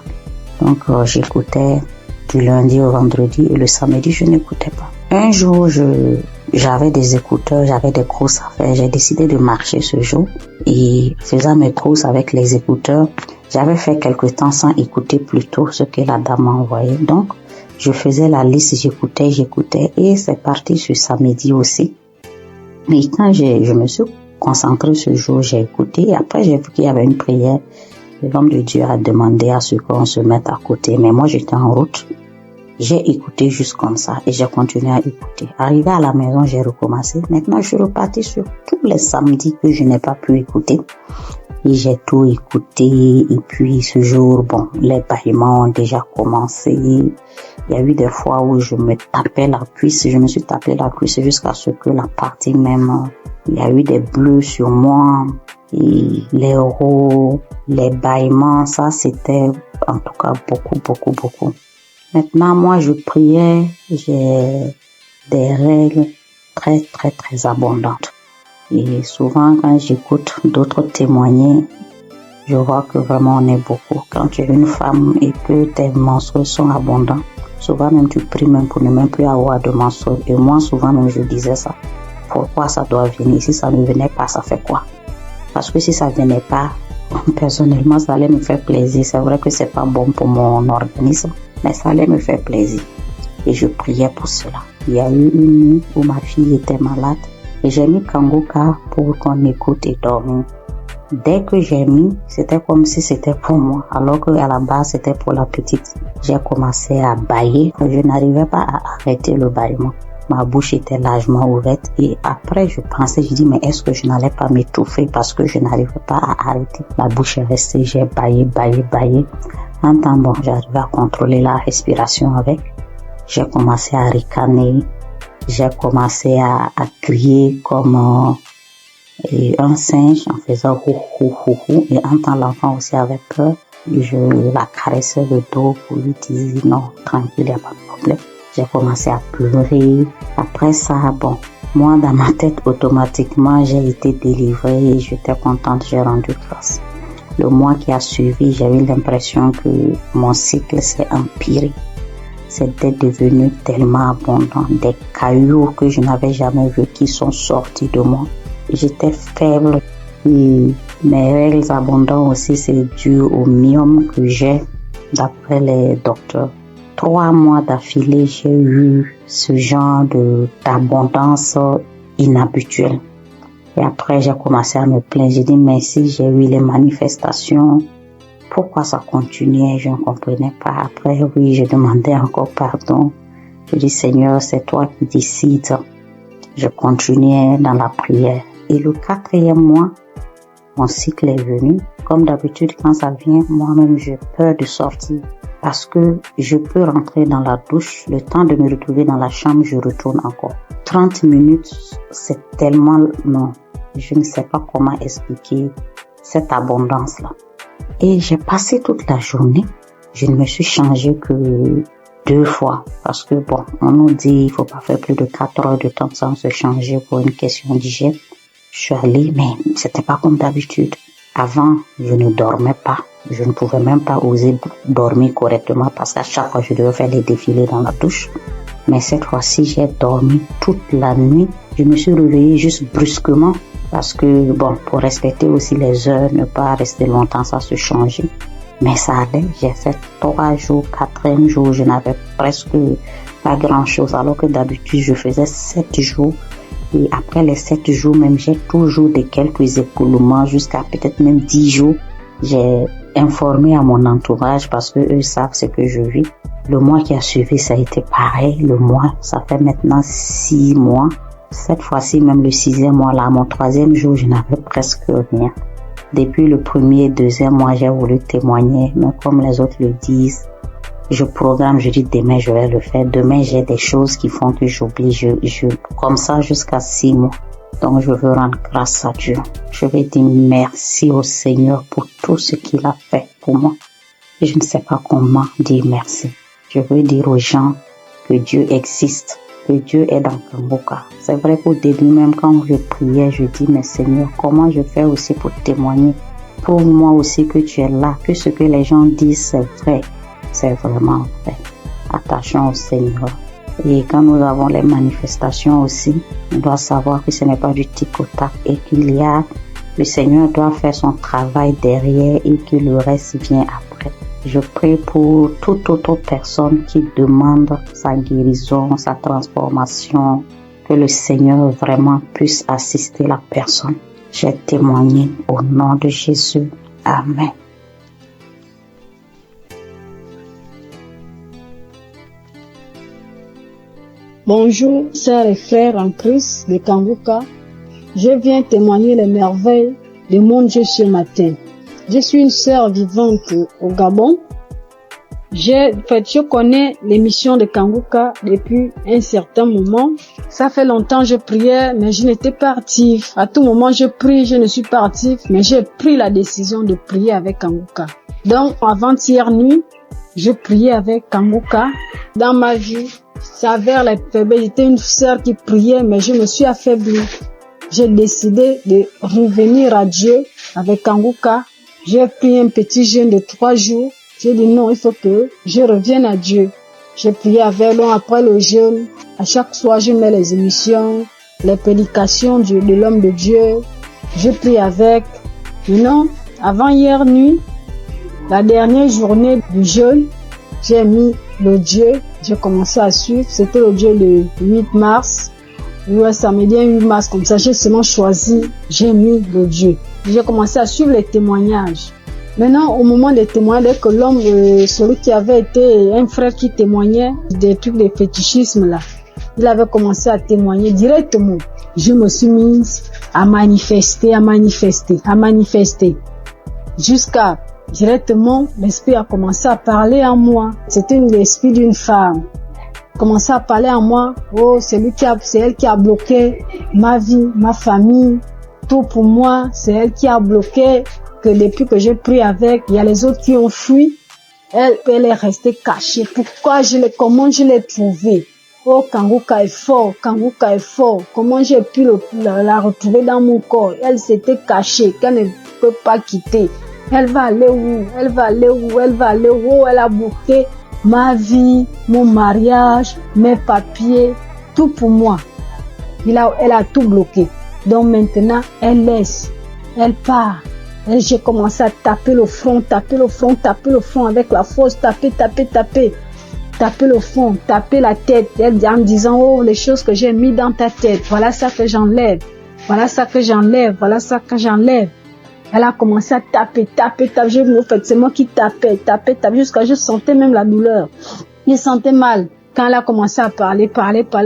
Speaker 8: Donc, j'écoutais du lundi au vendredi et le samedi, je n'écoutais pas. Un jour, j'avais des écouteurs, j'avais des courses à faire. J'ai décidé de marcher ce jour et faisant mes courses avec les écouteurs, j'avais fait quelque temps sans écouter plutôt ce que la dame m'a envoyé. Donc, je faisais la liste, j'écoutais et c'est parti ce samedi aussi. Mais quand je me suis concentrée ce jour, j'ai écouté et après j'ai vu qu'il y avait une prière. L'homme de Dieu a demandé à ce qu'on se mette à côté, mais moi j'étais en route. J'ai écouté juste comme ça et j'ai continué à écouter. Arrivé à la maison, j'ai recommencé. Maintenant, je suis repartie sur tous les samedis que je n'ai pas pu écouter. Et j'ai tout écouté. Et puis ce jour, bon, les bâillements ont déjà commencé. Il y a eu des fois où je me tapais la cuisse. Je me suis tapé la cuisse jusqu'à ce que la partie même, il y a eu des bleus sur moi. Et les rots, les bâillements, ça c'était en tout cas beaucoup. Maintenant, moi, je priais, j'ai des règles très abondantes. Et souvent, quand j'écoute d'autres témoigner, je vois que vraiment on est beaucoup. Quand tu es une femme et que tes menstrues sont abondantes, souvent même tu pries même pour ne même plus avoir de menstrues. Et moi, souvent même, je disais ça. Pourquoi ça doit venir? Si ça ne venait pas, ça fait quoi? Parce que si ça venait pas, personnellement, ça allait me faire plaisir. C'est vrai que c'est pas bon pour mon organisme, mais ça allait me faire plaisir. Et je priais pour cela. Il y a eu une nuit où ma fille était malade et j'ai mis Kanguka pour qu'on écoute et dormir. Dès que j'ai mis, c'était comme si c'était pour moi, alors qu'à la base c'était pour la petite. J'ai commencé à bâiller. Je n'arrivais pas à arrêter le bâillement. Ma bouche était largement ouverte et après je pensais, je dis mais est-ce que je n'allais pas m'étouffer parce que je n'arrivais pas à arrêter. La bouche est restée, j'ai bâillé. En temps bon, j'arrivais à contrôler la respiration avec. J'ai commencé à ricaner, j'ai commencé à crier comme un singe en faisant hou. Et en temps l'enfant aussi avait peur, je la caressais le dos pour lui dire non, tranquille, il n'y a pas de problème. J'ai commencé à pleurer. Après ça, bon, moi dans ma tête automatiquement j'ai été délivrée et j'étais contente, j'ai rendu grâce. Le mois qui a suivi, j'ai eu l'impression que mon cycle s'est empiré. C'était devenu tellement abondant. Des cailloux que je n'avais jamais vus qui sont sortis de moi. J'étais faible et mes règles abondantes aussi, c'est dû au myome que j'ai d'après les docteurs. 3 mois d'affilée, j'ai eu ce genre d'abondance inhabituelle. Et après, j'ai commencé à me plaindre. J'ai dit, mais si j'ai eu les manifestations, pourquoi ça continuait? Je ne comprenais pas. Après, oui, je demandais encore pardon. Je dis, Seigneur, c'est toi qui décides. Je continuais dans la prière. Et le 4e mois, mon cycle est venu. Comme d'habitude, quand ça vient, moi-même, j'ai peur de sortir. Parce que je peux rentrer dans la douche, le temps de me retrouver dans la chambre, je retourne encore. 30 minutes, c'est tellement long. Je ne sais pas comment expliquer cette abondance-là. Et j'ai passé toute la journée. Je ne me suis changée que 2 fois. Parce que bon, on nous dit il faut pas faire plus de 4 heures de temps sans se changer pour une question d'hygiène. Je suis allée, mais c'était pas comme d'habitude. Avant, je ne dormais pas. Je ne pouvais même pas oser dormir correctement parce qu'à chaque fois, je devais faire les défilés dans la douche. Mais cette fois-ci, j'ai dormi toute la nuit. Je me suis réveillée juste brusquement parce que, bon, pour respecter aussi les heures, ne pas rester longtemps sans se changer. Mais ça allait. J'ai fait 3 jours, 4e jour, je n'avais presque pas grand-chose. Alors que d'habitude, je faisais 7 jours. Et après les 7 jours même, j'ai toujours de quelques écoulements jusqu'à peut-être même 10 jours. J'ai informé à mon entourage parce que eux savent ce que je vis. Le mois qui a suivi, ça a été pareil. Le mois, ça fait maintenant 6 mois. Cette fois-ci, même le 6e mois, là, mon 3e jour, je n'avais presque rien. Depuis le 1er et 2e mois, j'ai voulu témoigner, mais comme les autres le disent, je programme, je dis demain, je vais le faire. Demain, j'ai des choses qui font que j'oublie. Comme ça, jusqu'à 6 mois. Donc, je veux rendre grâce à Dieu. Je vais dire merci au Seigneur pour tout ce qu'il a fait pour moi. Et je ne sais pas comment dire merci. Je veux dire aux gens que Dieu existe, que Dieu est dans Kangoka. C'est vrai qu'au début, même quand je priais, je dis, mais Seigneur, comment je fais aussi pour témoigner? Prouve-moi aussi que tu es là, que ce que les gens disent, c'est vrai. C'est vraiment vrai. Attachons au Seigneur. Et quand nous avons les manifestations aussi, on doit savoir que ce n'est pas du tic-au-tac et le Seigneur doit faire son travail derrière et que le reste vient après. Je prie pour toute autre personne qui demande sa guérison, sa transformation, que le Seigneur vraiment puisse assister la personne. J'ai témoigné au nom de Jésus. Amen.
Speaker 9: Bonjour, sœurs et frères en Christ de Kangoka. Je viens témoigner les merveilles de mon Dieu ce matin. Je suis une sœur vivante au Gabon. Je connais l'émission de Kangoka depuis un certain moment. Ça fait longtemps que je priais, mais je n'étais pas active. À tout moment, je prie, je ne suis pas active, mais j'ai pris la décision de prier avec Kangoka. Donc, avant-hier nuit, je priais avec Kangoka. Dans ma vie, ça avait la faiblesse. J'étais une sœur qui priait, mais je me suis affaiblie. J'ai décidé de revenir à Dieu avec Kangoka. J'ai pris un petit jeûne de 3 jours. J'ai dit non, il faut que je revienne à Dieu. J'ai prié avec lui après le jeûne. À chaque soir, je mets les émissions, les prédications de l'homme de Dieu. Je prie avec. Non, avant hier nuit, la dernière journée du jeûne, j'ai mis le Dieu. J'ai commencé à suivre. C'était le Dieu le 8 mars. Ouais, samedi 8 mars, comme ça, j'ai seulement choisi, j'ai mis le Dieu. J'ai commencé à suivre les témoignages. Maintenant, au moment des témoignages, dès que l'homme, celui qui avait été un frère qui témoignait des trucs de fétichisme là, il avait commencé à témoigner directement. Je me suis mise à manifester. Jusqu'à, directement, l'esprit a commencé à parler en moi. C'était l'esprit d'une femme. Commençait à parler en moi. Oh, c'est elle qui a bloqué ma vie, ma famille, tout pour moi. C'est elle qui a bloqué que depuis que j'ai pris avec, il y a les autres qui ont fui. Elle est restée cachée. Comment je l'ai trouvée? Oh, Kangoka est fort. Comment j'ai pu la retrouver dans mon corps? Elle s'était cachée, qu'elle ne peut pas quitter. Elle va aller où? Oh, elle a bloqué ma vie, mon mariage, mes papiers, tout pour moi. Elle a tout bloqué. Donc maintenant, elle laisse, elle part. J'ai commencé à taper le front avec la force, taper le front, taper la tête, en disant, oh, les choses que j'ai mis dans ta tête, voilà ça que j'enlève. Elle a commencé à taper. C'est moi qui tapais, jusqu'à je sentais même la douleur. Je sentais mal. Quand elle a commencé à parler,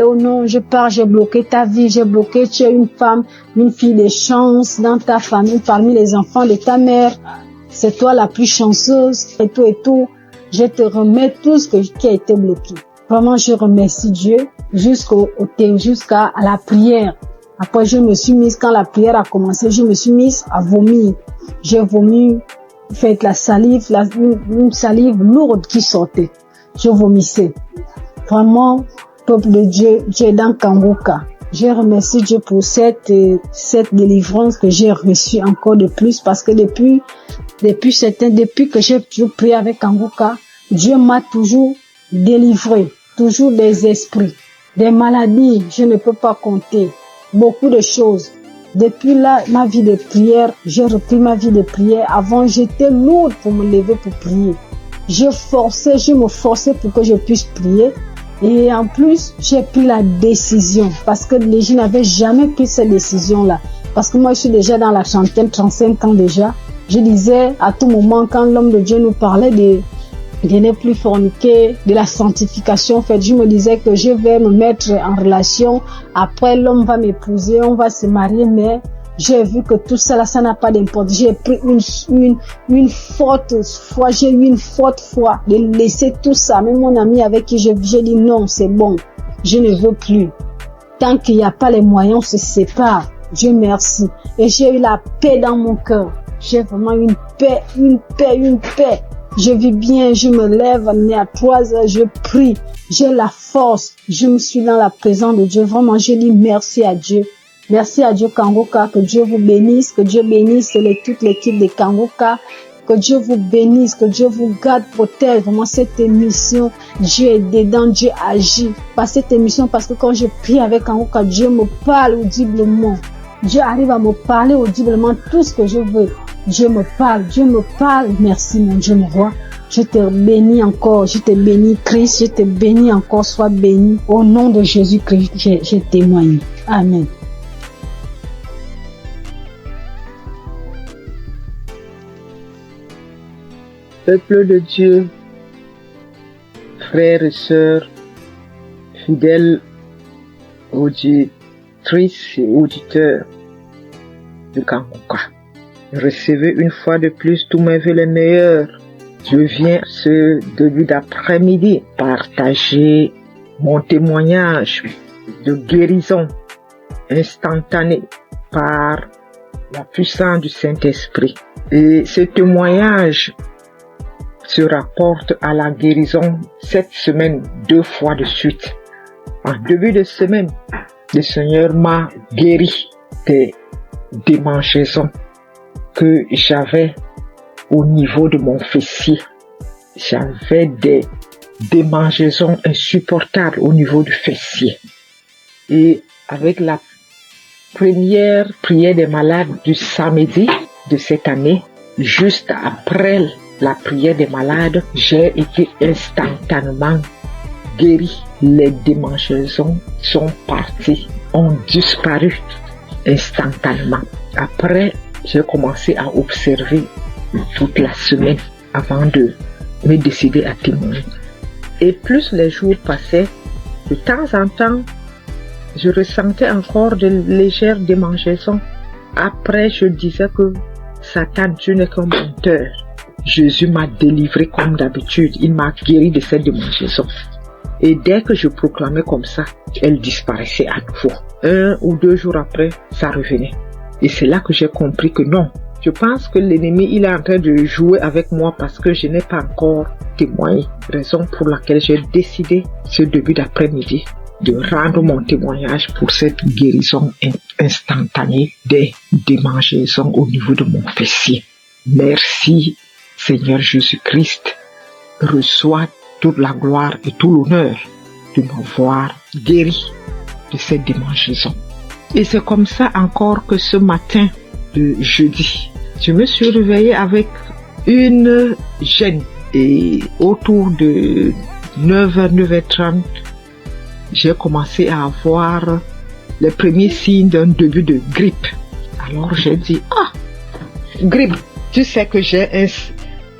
Speaker 9: oh non, je pars, j'ai bloqué ta vie, tu es une femme, une fille de chance dans ta famille, parmi les enfants de ta mère. C'est toi la plus chanceuse, et tout. Je te remets tout ce qui a été bloqué. Vraiment, je remercie Dieu jusqu'à la prière. Après, je me suis mise, quand la prière a commencé, je me suis mise à vomir. J'ai vomi, fait la salive, une salive lourde qui sortait. Je vomissais. Vraiment, peuple de Dieu, Dieu est dans Kangoka. Je remercie Dieu pour cette délivrance que j'ai reçue encore de plus, parce que depuis que j'ai toujours prié avec Kangoka, Dieu m'a toujours délivré, toujours des esprits, des maladies, je ne peux pas compter. Beaucoup de choses. Depuis là, ma vie de prière, j'ai repris ma vie de prière. Avant, j'étais lourde pour me lever pour prier. Je me forçais pour que je puisse prier. Et en plus, j'ai pris la décision. Parce que je n'avais jamais pris cette décision-là. Parce que moi, je suis déjà dans la trentaine, 35 ans déjà. Je disais à tout moment, quand l'homme de Dieu nous parlait de de ne plus forniquer, de la sanctification. En fait, je me disais que je vais me mettre en relation. Après, l'homme va m'épouser, on va se marier, mais j'ai vu que tout ça, là, ça n'a pas d'importance. J'ai pris une forte foi, j'ai eu une forte foi de laisser tout ça. Même mon ami avec qui j'ai dit non, c'est bon, je ne veux plus. Tant qu'il n'y a pas les moyens, on se sépare. Dieu merci. Et j'ai eu la paix dans mon cœur. J'ai vraiment une paix. Je vis bien, je me lève à 3 heures, je prie. J'ai la force. Je me suis dans la présence de Dieu. Vraiment, je dis merci à Dieu. Merci à Dieu Kangoka, que Dieu vous bénisse, que Dieu bénisse toute l'équipe de Kangoka, que Dieu vous bénisse, que Dieu vous garde, protège. Vraiment cette émission, Dieu est dedans, Dieu agit. Par cette émission, parce que quand je prie avec Kangoka, Dieu me parle audiblement. Dieu arrive à me parler audiblement tout ce que je veux. Dieu me parle. Merci mon Dieu, mon roi. Je te bénis encore, je te bénis Christ, je te bénis encore, sois béni. Au nom de Jésus-Christ, je témoigne. Amen.
Speaker 5: Peuple de Dieu, frères et sœurs, fidèles auditrices et auditeurs de Kangoka, recevez une fois de plus tous mes vœux les meilleurs. Je viens ce début d'après-midi partager mon témoignage de guérison instantanée par la puissance du Saint-Esprit. Et ce témoignage se rapporte à la guérison cette semaine 2 fois de suite. En début de semaine, le Seigneur m'a guéri des démangeaisons que j'avais au niveau de mon fessier. J'avais des démangeaisons insupportables au niveau du fessier. Et avec la première prière des malades du samedi de cette année, juste après la prière des malades, j'ai été instantanément guéri. Les démangeaisons sont parties, ont disparu instantanément. Après, j'ai commencé à observer toute la semaine avant de me décider à témoigner. Et plus les jours passaient, de temps en temps, je ressentais encore de légères démangeaisons. Après, je disais que Satan, tu n'es qu'un menteur. Jésus m'a délivré comme d'habitude. Il m'a guéri de cette démangeaison. Et dès que je proclamais comme ça, elle disparaissait à nouveau. 1 ou 2 jours après, ça revenait. Et c'est là que j'ai compris que non. Je pense que l'ennemi, il est en train de jouer avec moi parce que je n'ai pas encore témoigné. Raison pour laquelle j'ai décidé ce début d'après-midi de rendre mon témoignage pour cette guérison instantanée des démangeaisons au niveau de mon fessier. Merci Seigneur Jésus-Christ. Reçois toute la gloire et tout l'honneur de m'avoir guéri de cette démangeaison. Et c'est comme ça encore que ce matin de jeudi, je me suis réveillée avec une gêne. Et autour de 9h, 9h30, j'ai commencé à avoir les premiers signes d'un début de grippe. Alors j'ai dit, grippe, tu sais que j'ai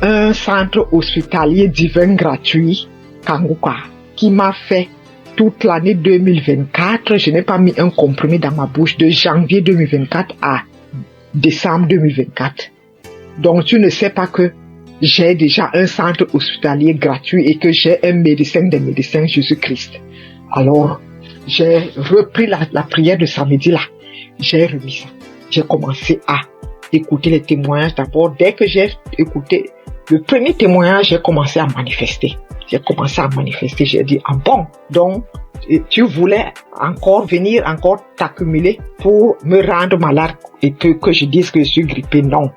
Speaker 5: un centre hospitalier divin gratuit, Kangoka, qui m'a fait toute l'année 2024. Je n'ai pas mis un comprimé dans ma bouche de janvier 2024 à décembre 2024. Donc tu ne sais pas que j'ai déjà un centre hospitalier gratuit et que j'ai un médecin des médecins, Jésus-Christ. Alors, j'ai repris la prière de samedi là. J'ai remis ça. J'ai commencé à écouter les témoignages d'abord. Dès que j'ai écouté le premier témoignage, j'ai commencé à manifester. J'ai dit, bon, donc tu voulais encore venir, encore t'accumuler pour me rendre malade et que je dise que je suis grippé. Non,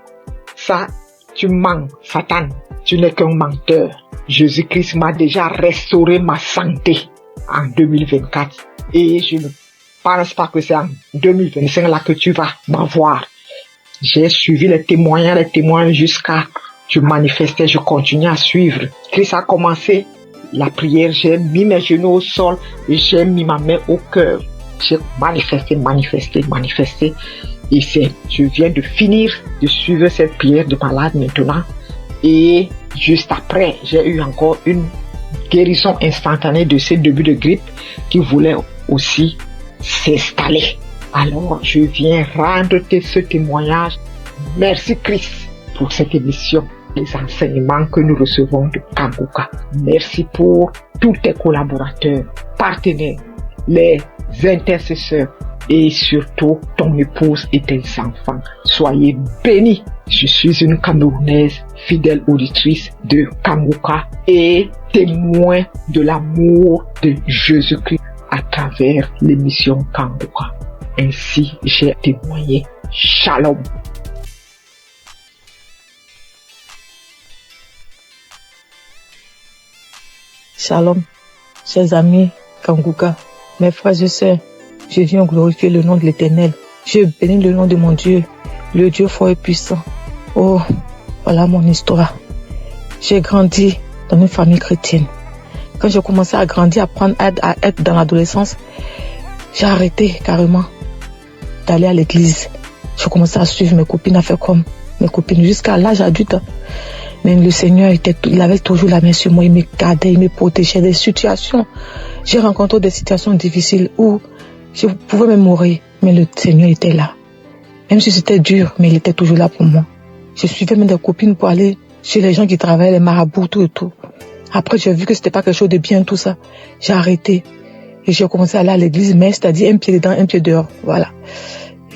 Speaker 5: ça, tu mens, Satan, tu n'es qu'un menteur. Jésus-Christ m'a déjà restauré ma santé en 2024 et je ne pense pas que c'est en 2025 là que tu vas m'avoir. J'ai suivi les témoignages jusqu'à je manifestais, je continuais à suivre. Christ a commencé la prière, j'ai mis mes genoux au sol et j'ai mis ma main au cœur. J'ai manifesté. Et je viens de finir de suivre cette prière de malade maintenant.
Speaker 10: Et juste après, j'ai eu encore une guérison instantanée de ce début de grippe qui voulait aussi s'installer. Alors, je viens rendre ce témoignage. Merci Christ pour cette émission, les enseignements que nous recevons de Kanguka. Merci pour tous tes collaborateurs, partenaires, les intercesseurs et surtout ton épouse et tes enfants. Soyez bénis. Je suis une Camerounaise fidèle auditrice de Kanguka et témoin de l'amour de Jésus-Christ à travers l'émission Kanguka. Ainsi, j'ai témoigné. Shalom.
Speaker 4: Shalom, chers amis Kanguka, mes frères et sœurs, je viens glorifier le nom de l'Éternel. Je bénis le nom de mon Dieu, le Dieu fort et puissant. Oh, voilà mon histoire. J'ai grandi dans une famille chrétienne. Quand j'ai commencé à grandir, à être dans l'adolescence, j'ai arrêté carrément d'aller à l'église. J'ai commencé à suivre mes copines, à faire comme mes copines jusqu'à l'âge adulte. Mais le Seigneur, il avait toujours la main sur moi, il me gardait, il me protégeait des situations. J'ai rencontré des situations difficiles où je pouvais même mourir, mais le Seigneur était là. Même si c'était dur, mais il était toujours là pour moi. Je suivais même des copines pour aller chez les gens qui travaillaient, les marabouts, tout et tout. Après, j'ai vu que c'était pas quelque chose de bien, tout ça. J'ai arrêté. Et j'ai commencé à aller à l'église, mais c'est-à-dire un pied dedans, un pied dehors. Voilà.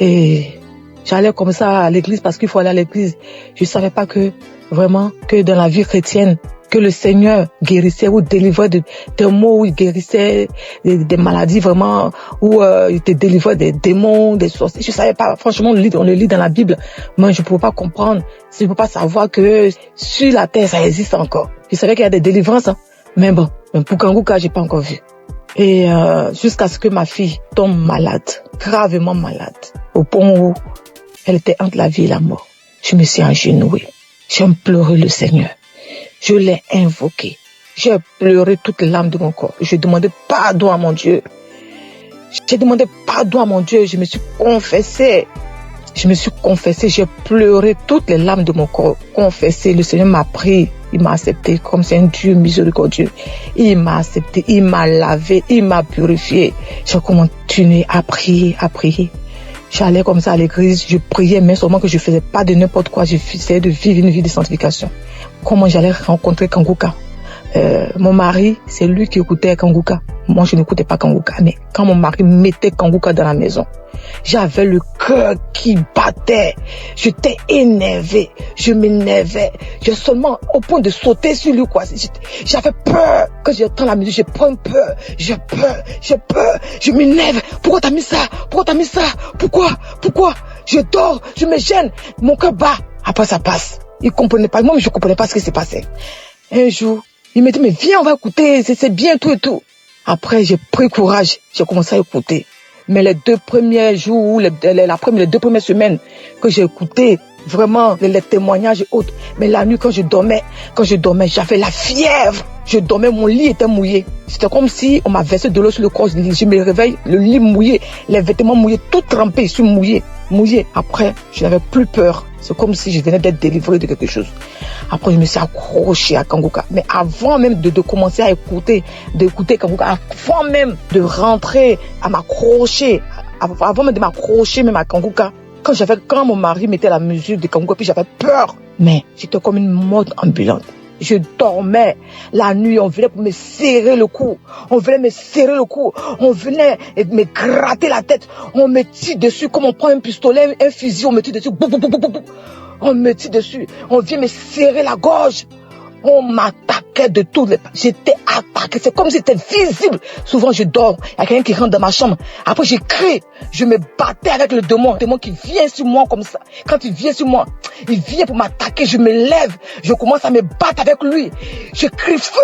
Speaker 4: Et j'allais comme ça à l'église parce qu'il faut aller à l'église. Je savais pas que, vraiment, que dans la vie chrétienne, que le Seigneur guérissait ou délivrait des maux, où il guérissait des maladies vraiment, où il te délivrait des démons, des sorciers. Je savais pas, franchement, on le lit dans la Bible. Moi, je pouvais pas comprendre, je pouvais pas savoir que sur la terre, ça existe encore. Je savais qu'il y a des délivrances, hein. Mais bon, pour Kanguka, j'ai pas encore vu. Et jusqu'à ce que ma fille tombe malade, gravement malade, au point où elle était entre la vie et la mort. Je me suis agenouillée. J'ai pleuré le Seigneur. Je l'ai invoqué. J'ai pleuré toutes les larmes de mon corps. Je demandais pardon à mon Dieu. J'ai demandé pardon à mon Dieu. Je me suis confessée. J'ai pleuré toutes les larmes de mon corps. Confessé. Le Seigneur m'a pris. Il m'a accepté comme c'est un Dieu miséricordieux. Il m'a accepté. Il m'a lavé. Il m'a purifié. J'ai continué à prier, à prier. J'allais comme ça à l'église, je priais, mais seulement que je faisais pas de n'importe quoi. Je essayais de vivre une vie de sanctification. Comment j'allais rencontrer Kanguka? Mon mari, c'est lui qui écoutait Kanguka. Moi, je n'écoutais pas Kanguka. Mais quand mon mari mettait Kanguka dans la maison, j'avais le cœur qui battait. J'étais énervé. Je m'énervais. J'ai seulement au point de sauter sur lui, quoi. J'avais peur. Quand j'entends la musique, j'ai peur. J'ai peur. Je m'énerve. Pourquoi t'as mis ça? Pourquoi? Je dors. Je me gêne. Mon cœur bat. Après, ça passe. Il comprenait pas. Moi, je comprenais pas ce qui s'est passé. Un jour, il me dit, mais viens, on va écouter, c'est bien, tout et tout. Après, j'ai pris courage, j'ai commencé à écouter. Mais les 2 premiers jours, les 2 premières semaines que j'ai écouté, vraiment, les témoignages et autres. Mais la nuit, quand je dormais, j'avais la fièvre. Je dormais, mon lit était mouillé. C'était comme si on m'a versé de l'eau sur le corps. Je me réveille, le lit mouillé, les vêtements mouillés, tout trempé, je suis mouillé. Après, je n'avais plus peur. C'est comme si je venais d'être délivré de quelque chose. Après, je me suis accroché à Kanguka. Mais avant même de commencer à d'écouter Kanguka, avant même de rentrer à m'accrocher, avant même de m'accrocher même à Kanguka, quand mon mari mettait la musique de Kanguka, puis j'avais peur. Mais j'étais comme une mode ambulante. Je dormais. La nuit, on venait pour me serrer le cou. On venait me gratter la tête. On me tire dessus comme on prend un pistolet, un fusil, on me tire dessus. On me tire dessus. On vient me serrer la gorge. On m'attaquait de tous les... J'étais attaqué. C'est comme si c'était visible. Souvent, je dors. Il y a quelqu'un qui rentre dans ma chambre. Après, je crie. Je me battais avec le démon. Le démon qui vient sur moi comme ça. Quand il vient sur moi, il vient pour m'attaquer. Je me lève. Je commence à me battre avec lui. Je crie feu.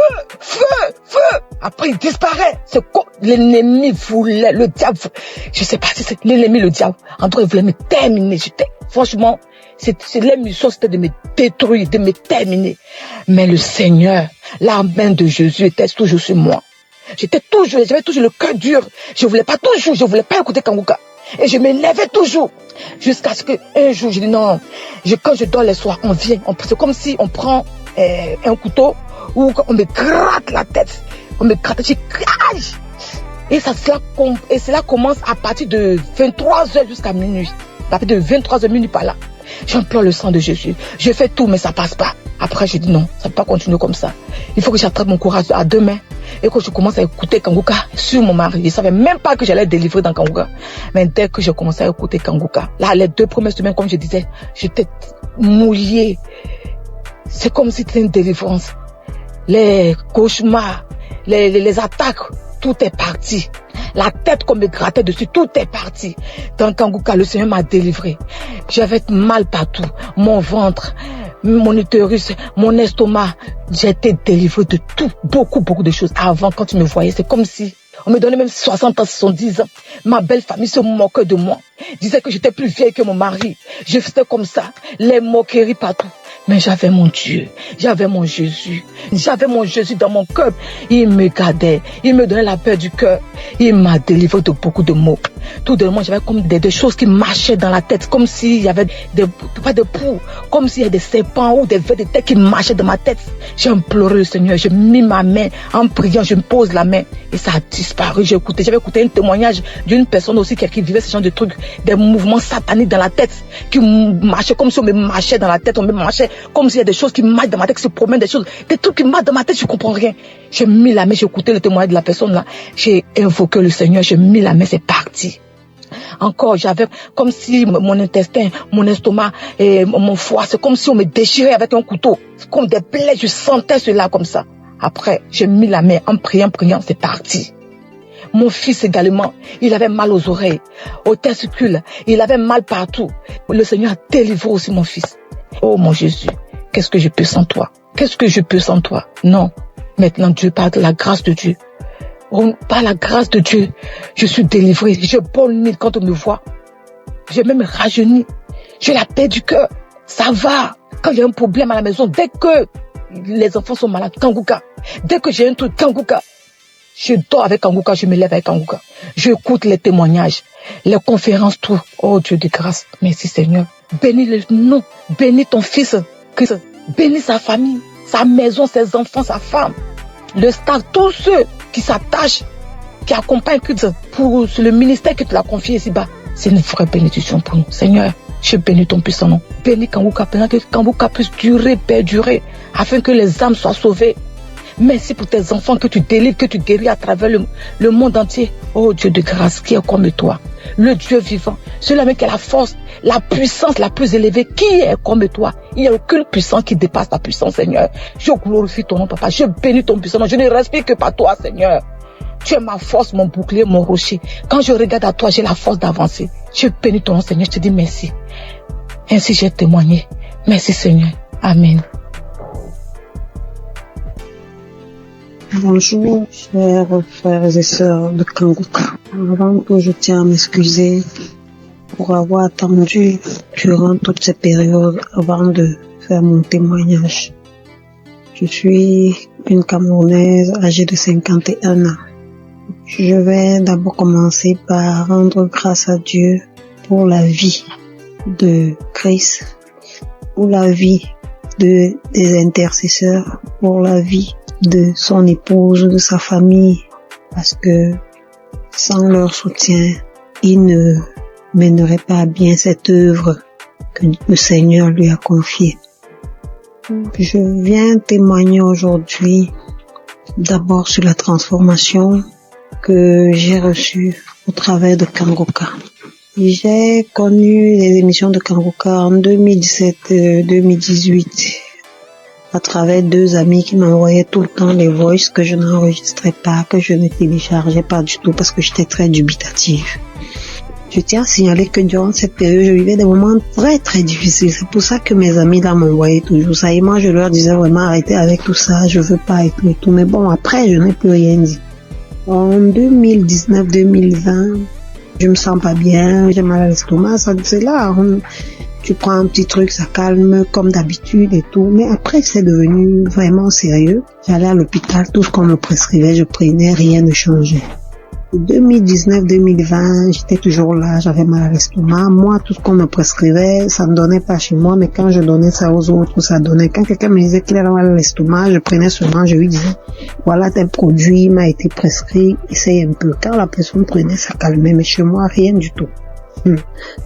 Speaker 4: Après, il disparaît. C'est quoi? L'ennemi voulait, le diable. Je sais pas si c'est l'ennemi, le diable. En tout cas, il voulait me terminer. Franchement, l'émission, c'était de me détruire, de me terminer. Mais le Seigneur, la main de Jésus était toujours sur moi. J'avais toujours le cœur dur. Je voulais pas écouter Kanguka.
Speaker 11: Et je me levais toujours. Jusqu'à ce qu'un jour, je dis non. Quand je dors les soirs, on vient. C'est comme si on prend un couteau ou on me gratte la tête. On me gratte, je crache. Et cela commence à partir de 23h jusqu'à minuit. À partir de 23h minuit par là. J'implore le sang de Jésus. Je fais tout, mais ça passe pas. Après, je dis non, ça ne peut pas continuer comme ça. Il faut que j'attrape mon courage à deux mains. Et que je commence à écouter Kanguka sur mon mari. Je ne savais même pas que j'allais délivrer dans Kanguka. Mais dès que j'ai commencé à écouter Kanguka, là, les 2 premières semaines, comme je disais, j'étais mouillée. C'est comme si c'était une délivrance. Les cauchemars, les attaques, tout est parti. La tête qu'on me grattait dessus, tout est parti. Dans Kanguka, le Seigneur m'a délivré. J'avais mal partout. Mon ventre, mon utérus, mon estomac. J'ai été délivré de tout. Beaucoup de choses. Avant, quand tu me voyais, c'est comme si on me donnait même 60 ans, 70 ans. Ma belle famille se moquait de moi. Disait que j'étais plus vieille que mon mari. Je faisais comme ça. Les moqueries partout. Mais j'avais mon Dieu, j'avais mon Jésus dans mon cœur. Il me gardait, il me donnait la paix du cœur. Il m'a délivré de beaucoup de maux. Tout de même, j'avais comme des choses qui marchaient dans la tête, comme s'il y avait pas de poux, comme s'il y avait des serpents ou des vers de tête qui marchaient dans ma tête. J'ai imploré le Seigneur, j'ai mis ma main en priant, je me pose la main et ça a disparu. J'avais écouté un témoignage d'une personne aussi qui vivait ce genre de trucs, des mouvements sataniques dans la tête, qui marchaient comme si on me marchait dans la tête, on me marchait comme s'il y a des choses qui marchent dans ma tête, qui se promènent, des trucs qui marchent dans ma tête, je comprends rien. J'ai mis la main, j'ai écouté le témoignage de la personne là, j'ai invoqué le Seigneur, j'ai mis la main, c'est parti. Encore, j'avais comme si mon intestin, mon estomac et mon foie, c'est comme si on me déchirait avec un couteau. C'est comme des plaies, je sentais cela comme ça. Après, j'ai mis la main en priant, c'est parti. Mon fils également, il avait mal aux oreilles, aux testicules, il avait mal partout. Le Seigneur a délivré aussi mon fils. Oh mon Jésus, qu'est-ce que je peux sans toi? Qu'est-ce que je peux sans toi? Non, maintenant Dieu parle de la grâce de Dieu. Par la grâce de Dieu, je suis délivré. Je bonne quand on me voit. J'ai même rajeuni. J'ai la paix du cœur. Ça va. Quand il y a un problème à la maison, dès que les enfants sont malades, Kanguka. Dès que j'ai un truc, Kanguka. Je dors avec Kanguka, je me lève avec Kanguka. J'écoute les témoignages, les conférences, tout. Oh Dieu de grâce. Merci Seigneur. Bénis le nom. Bénis ton fils. Bénis sa famille, sa maison, ses enfants, sa femme. Le staff, tous ceux qui s'attachent, qui accompagnent pour le ministère que tu l'as confié ici-bas. C'est une vraie bénédiction pour nous. Seigneur, je bénis ton puissant nom. Bénis Kanguka, que Kanguka puisse durer, perdurer, afin que les âmes soient sauvées. Merci pour tes enfants que tu délivres, que tu guéris à travers le monde entier. Oh Dieu de grâce, qui est comme toi, le Dieu vivant, celui qui a la force, la puissance la plus élevée, qui est comme toi. Il n'y a aucune puissance qui dépasse ta puissance, Seigneur. Je glorifie ton nom, Papa. Je bénis ton puissant nom. Je ne respire que par toi, Seigneur. Tu es ma force, mon bouclier, mon rocher. Quand je regarde à toi, j'ai la force d'avancer. Je bénis ton nom, Seigneur. Je te dis merci. Ainsi j'ai témoigné. Merci, Seigneur. Amen.
Speaker 12: Bonjour, chers frères et sœurs de Kanguka. Avant tout, je tiens à m'excuser pour avoir attendu durant toute cette période avant de faire mon témoignage. Je suis une Camerounaise âgée de 51 ans. Je vais d'abord commencer par rendre grâce à Dieu pour la vie de Chris, pour la vie des intercesseurs, pour la vie de son épouse, de sa famille, parce que sans leur soutien, il ne mènerait pas à bien cette œuvre que le Seigneur lui a confiée. Je viens témoigner aujourd'hui d'abord sur la transformation que j'ai reçue au travers de Kanguka. J'ai connu les émissions de Kanguka en 2017-2018 à travers 2 amis qui m'envoyaient tout le temps les voices que je n'enregistrais pas, que je ne téléchargeais pas du tout parce que j'étais très dubitative. Je tiens à signaler que durant cette période, je vivais des moments très très difficiles. C'est pour ça que mes amis là m'envoyaient toujours ça. Et moi, je leur disais vraiment arrêtez avec tout ça, je veux pas et tout. Mais bon, après, je n'ai plus rien dit. En 2019-2020, je me sens pas bien, j'ai mal à l'estomac, c'est là. Tu prends un petit truc, ça calme comme d'habitude et tout. Mais après, c'est devenu vraiment sérieux. J'allais à l'hôpital, tout ce qu'on me prescrivait, je prenais, rien ne changeait. 2019-2020, j'étais toujours là, j'avais mal à l'estomac. Moi, tout ce qu'on me prescrivait, ça ne donnait pas chez moi, mais quand je donnais ça aux autres, ça donnait. Quand quelqu'un me disait qu'il avait mal à l'estomac, je prenais seulement, je lui disais, voilà, tel produit m'a été prescrit, essaye un peu. Quand la personne prenait, ça calmait, mais chez moi, rien du tout.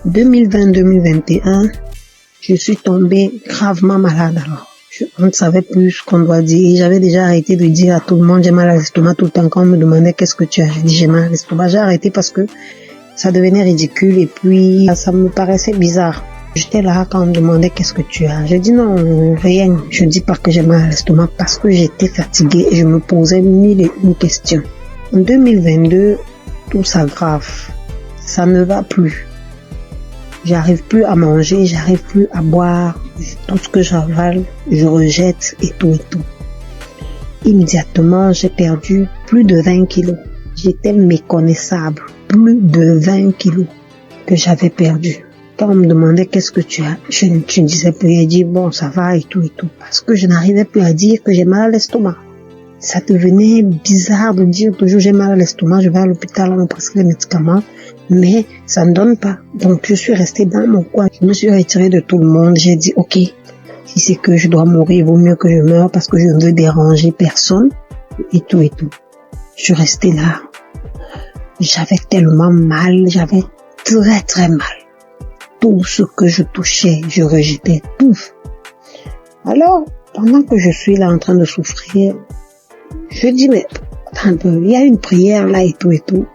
Speaker 12: 2020-2021, je suis tombée gravement malade alors. On ne savait plus ce qu'on doit dire. J'avais déjà arrêté de dire à tout le monde j'ai mal à l'estomac tout le temps. Quand on me demandait qu'est-ce que tu as, j'ai dit j'ai mal à l'estomac. J'ai arrêté parce que ça devenait ridicule et puis ça me paraissait bizarre. J'étais là quand on me demandait qu'est-ce que tu as. Je dis non, rien. Je dis pas que j'ai mal à l'estomac parce que j'étais fatiguée et je me posais mille et une questions. En 2022, tout s'aggrave. Ça ne va plus. J'arrive plus à manger, j'arrive plus à boire. Tout ce que j'avale, je rejette et tout. Immédiatement, j'ai perdu plus de 20 kilos. J'étais méconnaissable. Plus de 20 kilos que j'avais perdu. Quand on me demandait qu'est-ce que tu as, je ne disais plus. Elle dit bon, ça va et tout. Parce que je n'arrivais plus à dire que j'ai mal à l'estomac. Ça devenait bizarre de dire toujours j'ai mal à l'estomac, je vais à l'hôpital, on me prescrit les médicaments. Mais ça ne donne pas. Donc je suis restée dans mon coin. Je me suis retirée de tout le monde. J'ai dit ok, si c'est que je dois mourir, il vaut mieux que je meure parce que je ne veux déranger personne et tout. Je suis restée là. J'avais tellement mal, j'avais très très mal. Tout ce que je touchais, je rejetais tout. Alors, pendant que je suis là en train de souffrir, je dis mais attends un peu, il y a une prière là et tout.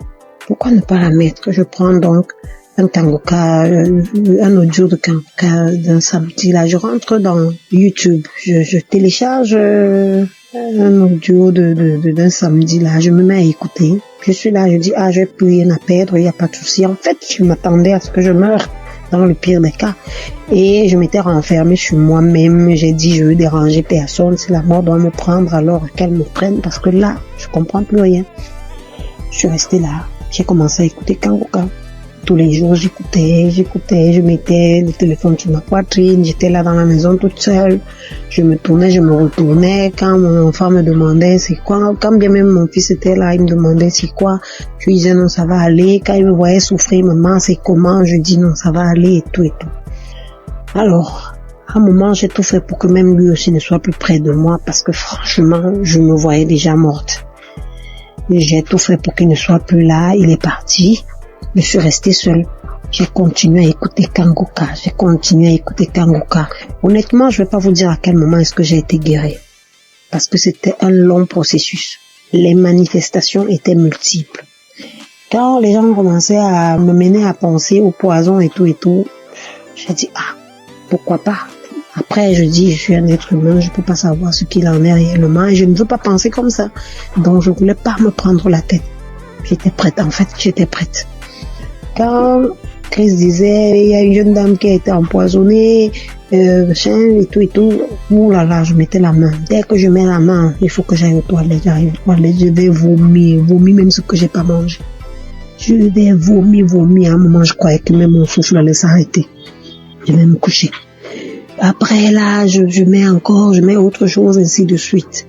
Speaker 12: Pourquoi ne pas la mettre? Je prends donc un kangoka, un audio de kangoka d'un samedi. Là, je rentre dans YouTube. Je télécharge un audio d'un samedi. Là, je me mets à écouter. Je suis là, je dis, j'ai plus rien à perdre, il n'y a pas de souci. En fait, je m'attendais à ce que je meure dans le pire des cas. Et je m'étais renfermée sur moi-même. J'ai dit, je veux déranger personne. Si la mort doit me prendre, alors qu'elle me prenne. Parce que là, je comprends plus rien. Je suis restée là. J'ai commencé à écouter Kangoka. Tous les jours, j'écoutais, je mettais le téléphone sur ma poitrine, j'étais là dans la maison toute seule. Je me tournais, je me retournais. Quand mon enfant me demandait c'est quoi, quand bien même mon fils était là, il me demandait c'est quoi, je lui disais non, ça va aller. Quand il me voyait souffrir, maman, c'est comment, je dis non, ça va aller et tout. Alors, à un moment, j'ai tout fait pour que même lui aussi ne soit plus près de moi parce que franchement, je me voyais déjà morte. J'ai tout fait pour qu'il ne soit plus là, il est parti. Je suis restée seule. J'ai continué à écouter Kangoka. Honnêtement, je vais pas vous dire à quel moment est-ce que j'ai été guérie. Parce que c'était un long processus. Les manifestations étaient multiples. Quand les gens commençaient à me mener à penser au poison et tout, j'ai dit, pourquoi pas? Après, je dis, je suis un être humain, je peux pas savoir ce qu'il en est réellement et je ne veux pas penser comme ça. Donc, je voulais pas me prendre la tête. J'étais prête. Quand Chris disait, il y a une jeune dame qui a été empoisonnée, et tout, ouh là là, je mettais la main. Dès que je mets la main, il faut que j'aille aux toilettes, j'arrive aux toilettes, je vais vomir même ce que j'ai pas mangé. Je vais vomir. À un moment, je croyais que même mon souffle allait s'arrêter. Je vais me coucher. Après là, je mets autre chose, ainsi de suite.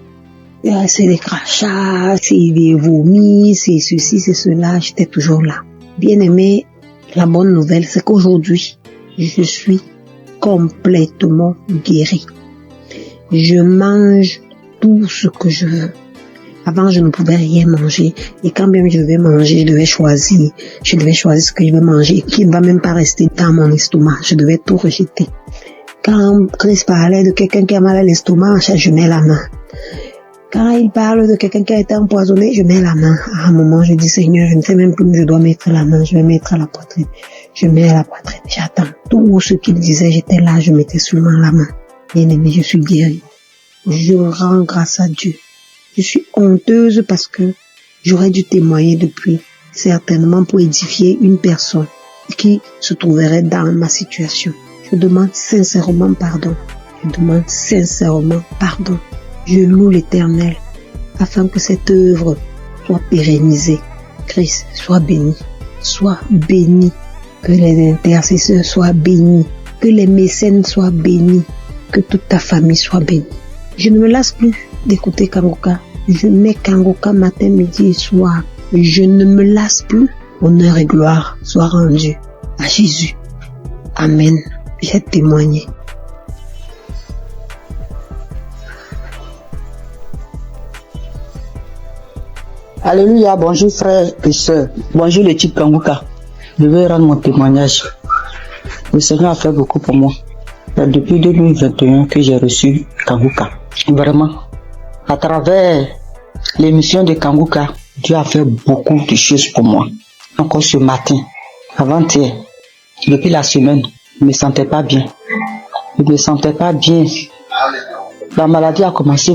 Speaker 12: C'est des crachats, c'est des vomis, c'est ceci, c'est cela, j'étais toujours là. Bien aimé, la bonne nouvelle, c'est qu'aujourd'hui, je suis complètement guérie. Je mange tout ce que je veux. Avant, je ne pouvais rien manger. Et quand même je devais manger, je devais choisir ce que je vais manger et qui ne va même pas rester dans mon estomac. Je devais tout rejeter. Quand Chris parlait de quelqu'un qui a mal à l'estomac, je mets la main. Quand il parle de quelqu'un qui a été empoisonné, je mets la main. À un moment, je dis, Seigneur, je ne sais même plus où je dois mettre la main. Je vais mettre à la poitrine. Je mets à la poitrine. J'attends. Tout ce qu'il disait, j'étais là, je mettais seulement la main. Bien aimé, je suis guérie. Je rends grâce à Dieu. Je suis honteuse parce que j'aurais dû témoigner depuis, certainement pour édifier une personne qui se trouverait dans ma situation. Je demande sincèrement pardon. Je loue l'Éternel afin que cette œuvre soit pérennisée. Christ, sois béni. Que les intercesseurs soient bénis. Que les mécènes soient bénis. Que toute ta famille soit bénie. Je ne me lasse plus d'écouter Kangoka. Je mets Kangoka matin, midi et soir. je ne me lasse plus. Honneur et gloire soient rendus à Jésus. Amen. J'ai témoigné.
Speaker 6: Alléluia, bonjour frères et sœurs. Bonjour l'équipe Kanguka. Je vais rendre mon témoignage. Le Seigneur a fait beaucoup pour moi. C'est depuis 2021 que j'ai reçu Kanguka. Vraiment, à travers l'émission de Kanguka, Dieu a fait beaucoup de choses pour moi. Encore ce matin, avant-hier, depuis la semaine, je ne me sentais pas bien. Je ne me sentais pas bien. La maladie a commencé.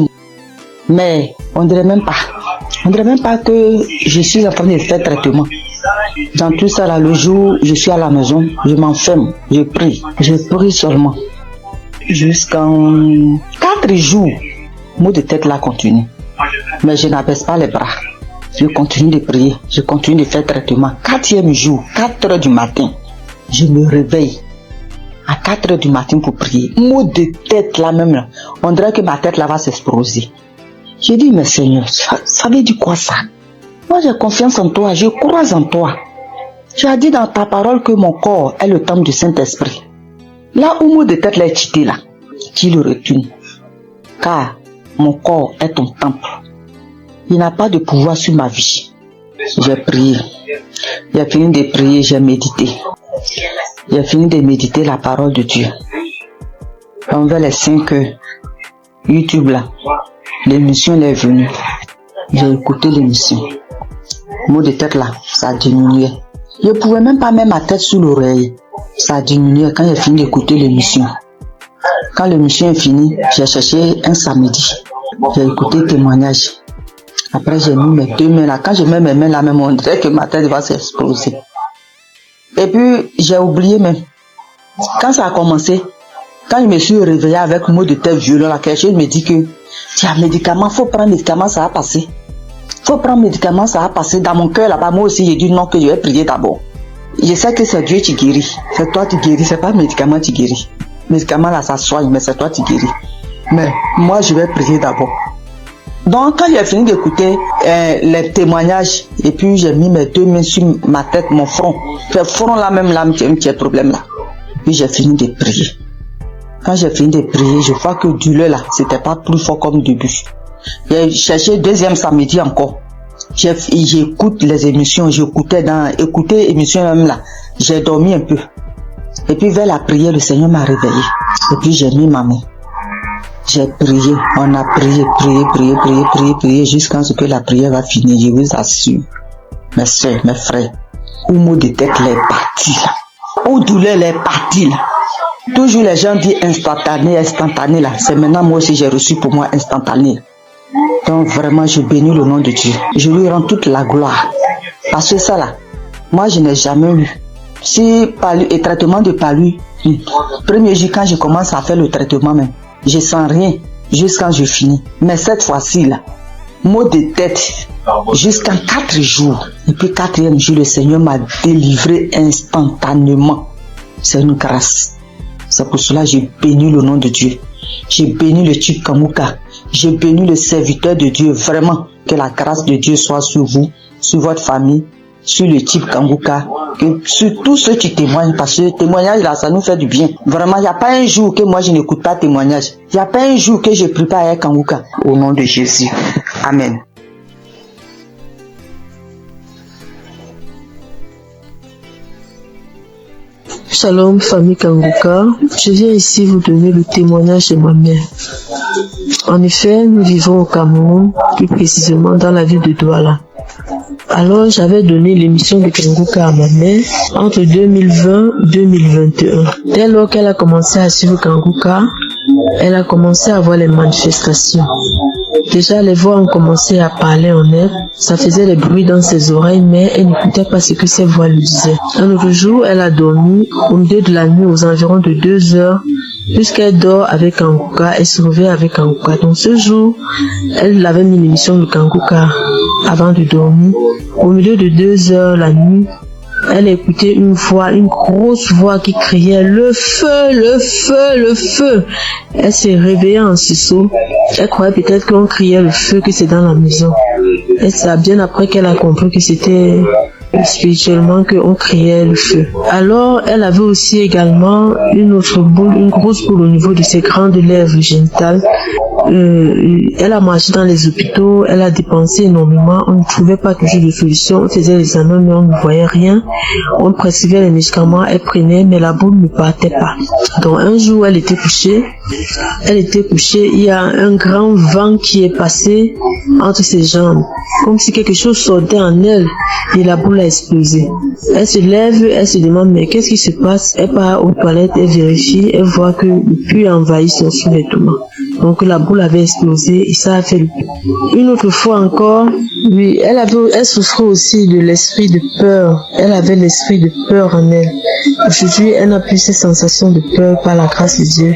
Speaker 6: Mais on dirait même pas que je suis en train de faire traitement. Dans tout ça là, le jour où je suis à la maison, je m'enferme, je prie seulement. Jusqu'en 4 jours, maux de tête là continue. Mais je n'abaisse pas les bras. Je continue de prier, je continue de faire traitement. 4e jour, 4 heures du matin, je me réveille à 4 heures du matin pour prier. Maux de tête là même là, on dirait que ma tête là va s'exploser. J'ai dit, mais Seigneur, ça veut dire quoi ça? Moi j'ai confiance en toi, je crois en toi. Tu as dit dans ta parole que mon corps est le temple du Saint-Esprit. Là où mot de tête là est cheaté là, tu le retournes. Car mon corps est ton temple. Il n'a pas de pouvoir sur ma vie. J'ai prié. J'ai fini de prier, j'ai médité. J'ai fini de méditer la parole de Dieu. Envers les 5 heures, YouTube là, l'émission est venue. J'ai écouté l'émission. Mot de tête là, ça a diminué. Je ne pouvais même pas mettre ma tête sous l'oreille. Ça a diminué quand j'ai fini d'écouter l'émission. Quand l'émission est finie, j'ai cherché un samedi. J'ai écouté le témoignage. Après, j'ai mis mes 2 mains là. Quand je mets mes mains là, même on dirait que ma tête va s'exploser. Et puis, j'ai oublié même. Quand ça a commencé, quand je me suis réveillé avec un mot de tête violent là, quelque chose me dit que tiens, médicament, faut prendre médicament, ça va passer. Faut prendre médicament, ça va passer. Dans mon cœur là-bas, moi aussi, j'ai dit non, que je vais prier d'abord. Je sais que c'est Dieu qui guérit. C'est toi qui guéris, c'est pas le médicament qui guérit. Le médicament là, ça soigne, mais c'est toi qui guéris. Mais moi, je vais prier d'abord. Donc, quand j'ai fini d'écouter les témoignages, et puis j'ai mis mes 2 mains sur ma tête, mon front. Le front là même, là, un petit problème là. Puis j'ai fini de prier. Quand j'ai fini de prier, je vois que douleur là, c'était pas plus fort comme début. J'ai cherché 2e samedi encore. J'écoute les émissions, écouter émissions même là. J'ai dormi un peu. Et puis vers la prière, le Seigneur m'a réveillé. Et puis j'ai mis ma main. J'ai prié, on a prié jusqu'à ce que la prière va finir. Je vous assure, mes soeurs, mes frères, où mot de tête est parti là, où douleur est parti là. Toujours les gens disent instantané là. C'est maintenant moi aussi j'ai reçu pour moi instantané. Donc vraiment je bénis le nom de Dieu. Je lui rends toute la gloire. Parce que ça là, moi je n'ai jamais eu. Si palu et traitement de palu, premier jour quand je commence à faire le traitement même, je sens rien jusqu'à je finis. Mais cette fois-ci là, mot de tête jusqu'en 4 jours. Et puis 4e jour, le Seigneur m'a délivré instantanément. C'est une grâce. C'est pour cela que j'ai béni le nom de Dieu. J'ai béni le type Kanguka. J'ai béni le serviteur de Dieu. Vraiment, que la grâce de Dieu soit sur vous, sur votre famille, sur le type Kanguka, sur tous ceux qui témoignent, parce que le témoignage là, ça nous fait du bien. Vraiment, il n'y a pas un jour que moi je n'écoute pas témoignage. Il n'y a pas un jour que je ne prie pas avec Kanguka. Au nom de Jésus. Amen.
Speaker 13: Shalom, famille Kanguka. Je viens ici vous donner le témoignage de ma mère. En effet, nous vivons au Cameroun, plus précisément dans la ville de Douala. Alors, j'avais donné l'émission de Kanguka à ma mère entre 2020 et 2021. Dès lors qu'elle a commencé à suivre Kanguka, elle a commencé à voir les manifestations. Déjà, les voix ont commencé à parler en elle. Ça faisait des bruits dans ses oreilles, mais elle n'écoutait pas ce que ses voix lui disaient. Un autre jour, elle a dormi au milieu de la nuit aux environs de 2 heures. Puisqu'elle dort avec Kanguka, elle se réveille avec Kanguka. Donc ce jour, elle avait mis l'émission de Kanguka avant de dormir. Au milieu de 2 heures la nuit, elle écoutait une voix, une grosse voix qui criait le feu, le feu, le feu. Elle s'est réveillée en sursaut. Elle croyait peut-être qu'on criait le feu, que c'est dans la maison. Et c'est bien après qu'elle a compris que c'était spirituellement qu'on criait le feu. Alors, elle avait aussi également une autre boule, une grosse boule au niveau de ses grandes lèvres génitales. Elle a marché dans les hôpitaux, elle a dépensé énormément, on ne trouvait pas toujours de solution, on faisait les examens mais on ne voyait rien, on prescrivait les médicaments, elle prenait mais la boule ne partait pas. Donc un jour elle était couchée, il y a un grand vent qui est passé entre ses jambes, comme si quelque chose sortait en elle et la boule a explosé. Elle se lève, elle se demande mais qu'est-ce qui se passe? Elle part aux toilettes, elle vérifie, elle voit que le puits a envahi son sous-vêtement. Donc la boule avait explosé et ça a fait le puits. Une autre fois encore, oui, elle souffrait aussi de l'esprit de peur. Elle avait l'esprit de peur en elle. Aujourd'hui, elle n'a plus cette sensation de peur par la grâce de Dieu.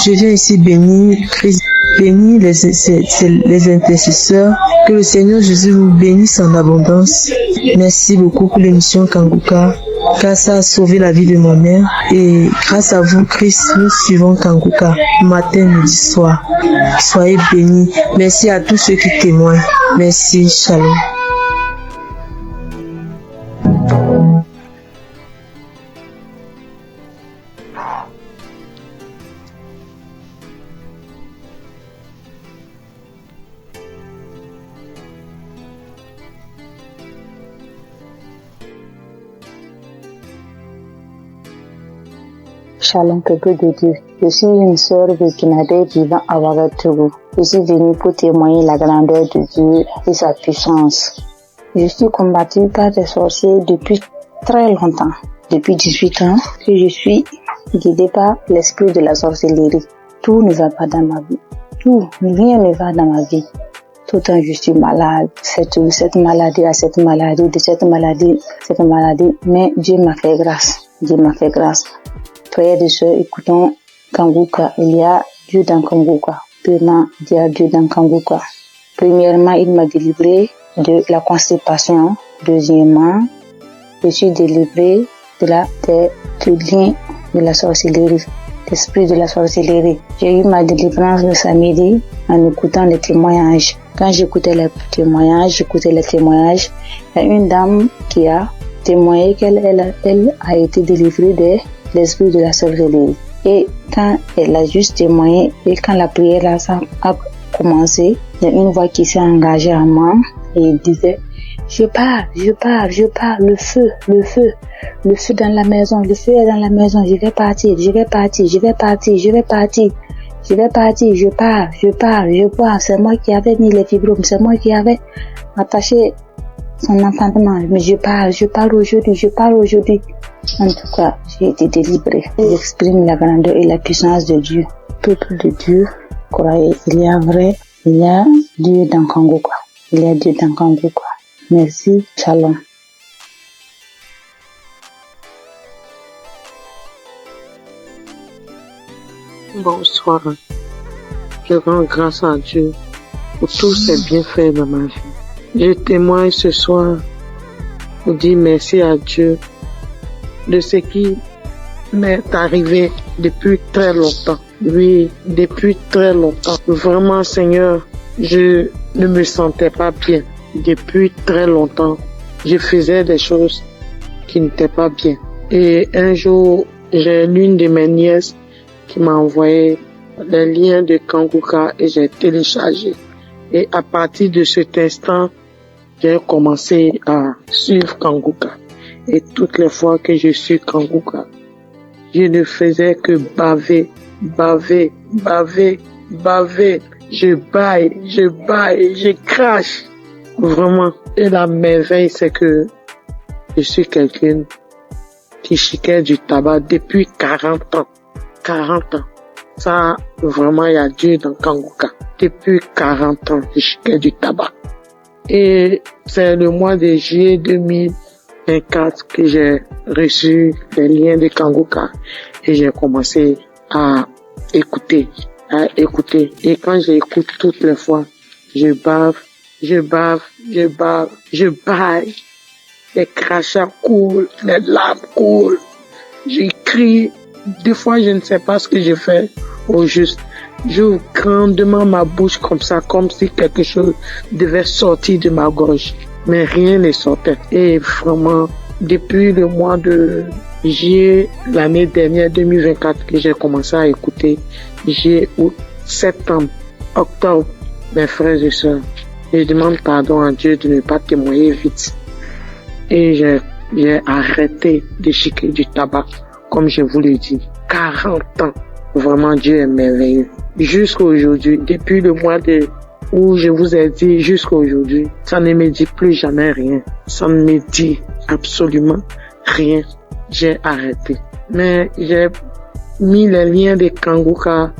Speaker 13: Je viens ici bénir Christ, bénir les intercesseurs. Que le Seigneur Jésus vous bénisse en abondance. Merci beaucoup pour l'émission Kanguka, car ça a sauvé la vie de ma mère. Et grâce à vous, Christ, nous suivons Kanguka, matin, midi, soir. Soyez bénis. Merci à tous ceux qui témoignent. Merci, shalom.
Speaker 8: Shalom, peuple de Dieu. Je suis une sœur burkinabé vivant à Ouagadougou. Je suis venue pour témoigner la grandeur de Dieu et sa puissance. Je suis combattue par des sorciers depuis très longtemps. Depuis 18 ans que je suis guidée par l'esprit de la sorcellerie. Tout ne va pas dans ma vie. Rien ne va dans ma vie. Tout le temps je suis malade. Cette maladie, mais Dieu m'a fait grâce. Frères et sœurs, écoutons Kanguka. Il y a Dieu dans Kanguka. Vraiment, il y a Dieu dans Kanguka. Premièrement, il m'a délivré de la constipation. Deuxièmement, je suis délivré du lien de la sorcellerie, l'esprit de la sorcellerie. J'ai eu ma délivrance le samedi en écoutant les témoignages. Quand j'écoutais les témoignages, il y a une dame qui a témoigné qu'elle a été délivrée de l'esprit de la sorcellerie. Et quand elle a juste témoigné, et quand la prière a commencé, il y a une voix qui s'est engagée en moi et elle disait je pars, le feu dans la maison, je vais partir, je pars, c'est moi qui avais mis les fibromes, c'est moi qui avais attaché son enfantement, mais je pars aujourd'hui. En tout cas, j'ai été délivrée. J'exprime la grandeur et la puissance de Dieu. Peuple de Dieu, croyez, il y a Dieu dans Kanguka. Merci, shalom.
Speaker 14: Bonsoir. Je rends grâce à Dieu pour tous ses bienfaits dans ma vie. Je témoigne ce soir pour dire merci à Dieu de ce qui m'est arrivé depuis très longtemps. Oui, depuis très longtemps. Vraiment, Seigneur, je ne me sentais pas bien. Depuis très longtemps, je faisais des choses qui n'étaient pas bien. Et un jour, j'ai l'une de mes nièces qui m'a envoyé les liens de Kanguka et j'ai téléchargé. Et à partir de cet instant, j'ai commencé à suivre Kanguka. Et toutes les fois que je suis Kanguka, je ne faisais que baver. Je baille, je crache. Vraiment. Et la merveille, c'est que je suis quelqu'un qui chiquait du tabac depuis 40 ans. 40 ans. Ça, vraiment, il y a Dieu dans Kanguka. Depuis 40 ans, je chiquais du tabac. Et c'est le mois de juillet 2024 que j'ai reçu les liens de Kanguka et j'ai commencé à écouter. Et quand j'écoute toutes les fois, je bave, je baille. les crachats coulent, les larmes coulent. Je crie. Des fois, je ne sais pas ce que je fais au juste. J'ouvre grandement ma bouche comme ça, comme si quelque chose devait sortir de ma gorge. Mais rien ne sortait. Et vraiment, depuis le mois de juillet, l'année dernière, 2024, que j'ai commencé à écouter, juillet, août, septembre, octobre, mes frères et sœurs, je demande pardon à Dieu de ne pas témoigner vite. Et j'ai arrêté de chiquer du tabac, comme je vous l'ai dit. 40 ans. Vraiment, Dieu est merveilleux. Jusqu'à aujourd'hui, depuis le mois où je vous ai dit jusqu'à aujourd'hui, ça ne me dit plus jamais rien. Ça ne me dit absolument rien. J'ai arrêté. Mais j'ai mis les liens de Kanguka,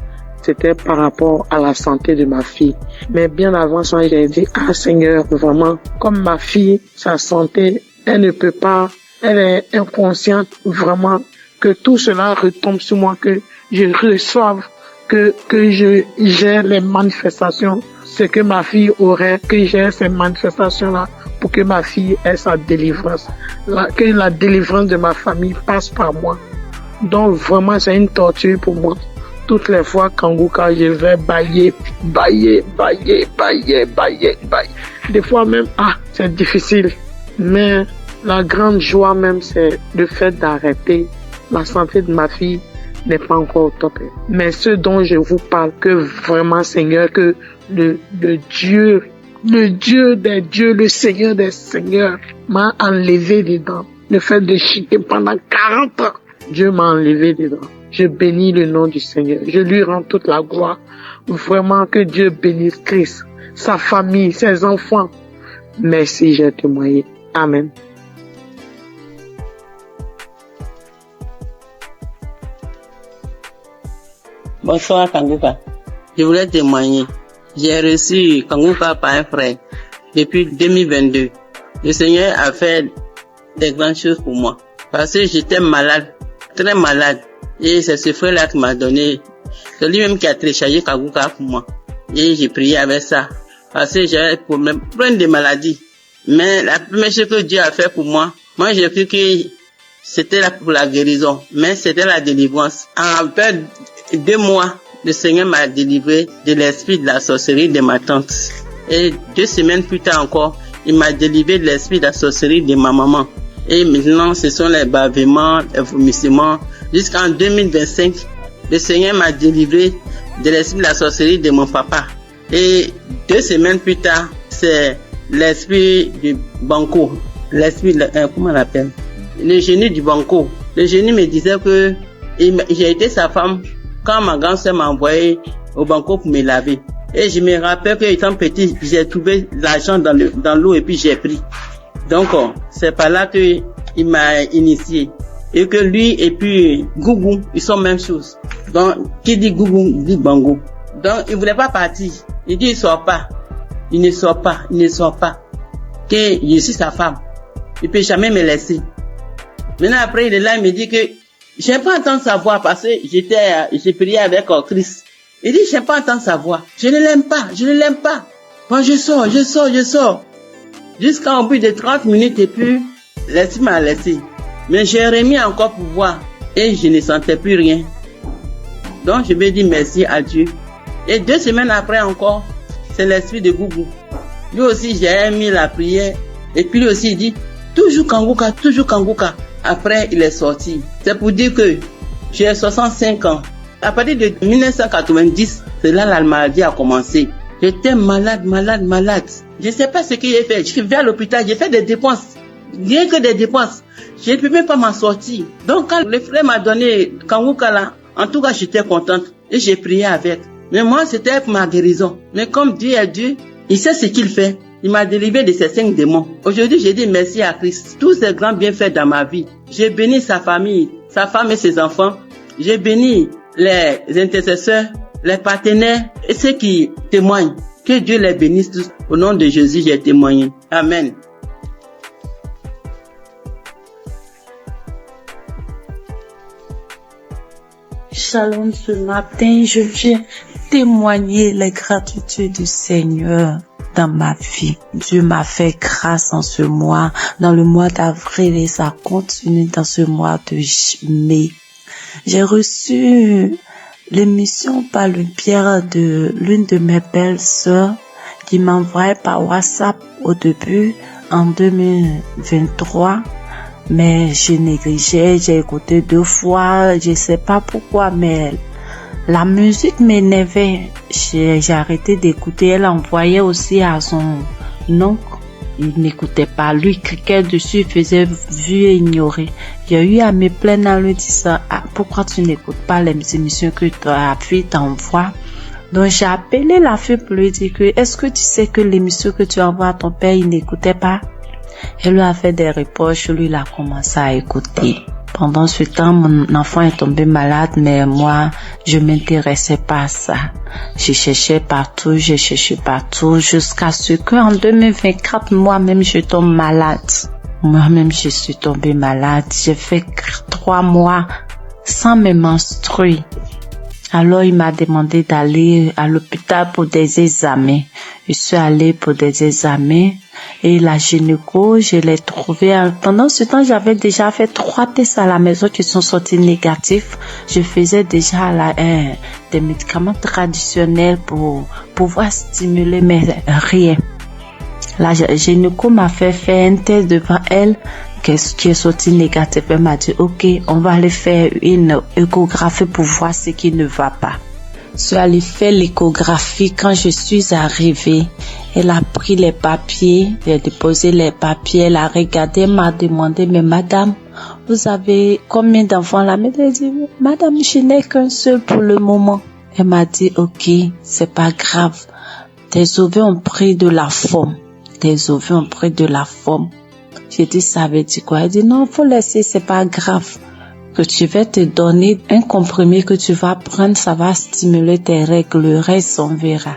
Speaker 14: c'était par rapport à la santé de ma fille. Mais bien avant ça, j'ai dit, ah Seigneur, vraiment, comme ma fille, sa santé, elle ne peut pas, elle est inconsciente, vraiment, que tout cela retombe sur moi, que je reçoive, que j'ai les manifestations, ce que ma fille aurait, que j'ai ces manifestations-là pour que ma fille ait sa délivrance, que la délivrance de ma famille passe par moi. Donc vraiment, c'est une torture pour moi. Toutes les fois, Kanguka, je vais bailler. Des fois même, c'est difficile. Mais la grande joie même, c'est le fait d'arrêter. La santé de ma fille n'est pas encore au top. Mais ce dont je vous parle, que vraiment, Seigneur, que le Dieu des dieux, le Seigneur des seigneurs m'a enlevé dedans. Le fait de chiquer pendant 40 ans, Dieu m'a enlevé dedans. Je bénis le nom du Seigneur. Je lui rends toute la gloire. Vraiment que Dieu bénisse Christ, sa famille, ses enfants. Merci, j'ai témoigné. Amen.
Speaker 15: Bonsoir Kanguka. Je voulais témoigner. J'ai reçu Kanguka par un frère depuis 2022. Le Seigneur a fait des grandes choses pour moi. Parce que j'étais malade, très malade. Et c'est ce frère-là qui m'a donné. C'est lui-même qui a téléchargé Kanguka pour moi. Et j'ai prié avec ça. Parce que j'avais plein de maladies. Mais la première chose que Dieu a fait pour moi j'ai cru que c'était là pour la guérison. Mais c'était la délivrance. En fait, 2 mois, le Seigneur m'a délivré de l'esprit de la sorcellerie de ma tante. Et 2 semaines plus tard encore, il m'a délivré de l'esprit de la sorcellerie de ma maman. Et maintenant, ce sont les bavements, les vomissements. Jusqu'en 2025, le Seigneur m'a délivré de l'esprit de la sorcellerie de mon papa. Et 2 semaines plus tard, c'est l'esprit du banco. L'esprit, comment on l'appelle? Le génie du banco. Le génie me disait que j'ai été sa femme quand ma grand-sœur m'a envoyé au banco pour me laver. Et je me rappelle que étant petit, j'ai trouvé l'argent dans l'eau et puis j'ai pris. Donc, c'est par là que il m'a initié. Et que lui et puis Gougou, ils sont même chose. Donc, qui dit Gougou, dit Bango. Donc, il voulait pas partir. Il dit, il sort pas. Il ne sort pas. Que je suis sa femme. Il peut jamais me laisser. Maintenant, après, il est là, il me dit que j'aime pas entendre sa voix parce que j'ai prié avec Christ. Il dit, j'aime pas entendre sa voix. Je ne l'aime pas. Bon, je sors. Jusqu'à au bout de 30 minutes et puis, l'esprit m'a laissé. Mais j'ai remis encore pour voir et je ne sentais plus rien. Donc, je vais dire merci à Dieu. Et 2 semaines après encore, c'est l'esprit de Gougou. Lui aussi, j'ai mis la prière. Et puis lui aussi, il dit, toujours Kanguka. Après, il est sorti. C'est pour dire que j'ai 65 ans. À partir de 1990, c'est là la maladie a commencé. J'étais malade. Je ne sais pas ce que j'ai fait. Je suis venu à l'hôpital, j'ai fait des dépenses. Rien que des dépenses. Je ne peux même pas m'en sortir. Donc, quand le frère m'a donné Kanguka là, en tout cas, j'étais contente. Et j'ai prié avec. Mais moi, c'était pour ma guérison. Mais comme Dieu est Dieu, il sait ce qu'il fait. Il m'a délivré de ces 5 démons. Aujourd'hui, j'ai dit merci à Christ. Tous ces grands bienfaits dans ma vie. J'ai béni sa famille, sa femme et ses enfants. J'ai béni les intercesseurs, les partenaires et ceux qui témoignent. Que Dieu les bénisse tous. Au nom de Jésus, j'ai témoigné. Amen.
Speaker 16: Shalom, ce matin, je viens témoigner les gratitudes du Seigneur.
Speaker 17: dans ma vie. Dieu m'a fait grâce en ce mois, dans le mois d'avril, et ça continue dans ce mois de mai. J'ai reçu l'émission par le biais de l'une de mes belles sœurs qui m'envoyait par WhatsApp au début en 2023. Mais je négligeais, j'ai écouté 2 fois, je sais pas pourquoi, mais la musique m'énervait. J'ai arrêté d'écouter. Elle envoyait aussi à son oncle. Il n'écoutait pas. Lui, cliquait dessus, il faisait vu et ignorer. J'ai eu à me plaindre en lui disant, pourquoi tu n'écoutes pas les émissions que ta fille t'envoie? Donc j'ai appelé la fille pour lui dire que, est-ce que tu sais que l'émission que tu envoies à ton père, il n'écoutait pas? Elle lui a fait des reproches, lui il a commencé à écouter. Pendant ce temps, mon enfant est tombé malade, mais moi, je m'intéressais pas à ça. Je cherchais partout, jusqu'à ce qu'en 2024, moi-même, je tombe malade. Moi-même, je suis tombée malade. J'ai fait 3 mois sans me menstruer. Alors, il m'a demandé d'aller à l'hôpital pour des examens. Je suis allée pour des examens et la gynéco, je l'ai trouvée. Pendant ce temps, j'avais déjà fait 3 tests à la maison qui sont sortis négatifs. Je faisais déjà des médicaments traditionnels pour pouvoir stimuler, mais rien. La gynéco m'a fait faire un test devant elle qui est sorti négatif. Elle m'a dit, ok, on va aller faire une échographie pour voir ce qui ne va pas. Je suis allée faire l'échographie. Quand je suis arrivée, elle a pris les papiers, elle a déposé les papiers, elle a regardé, elle m'a demandé, mais madame, vous avez combien d'enfants là? Mais elle a dit, madame, je n'ai qu'un seul pour le moment. Elle m'a dit, ok, c'est pas grave. Tes ovaires ont pris de la forme. Tes ovaires ont pris de la forme. J'ai dit, ça veut dire quoi? Elle dit, non, faut laisser, c'est pas grave. Que tu vas te donner un comprimé que tu vas prendre, ça va stimuler tes règles, le reste on verra.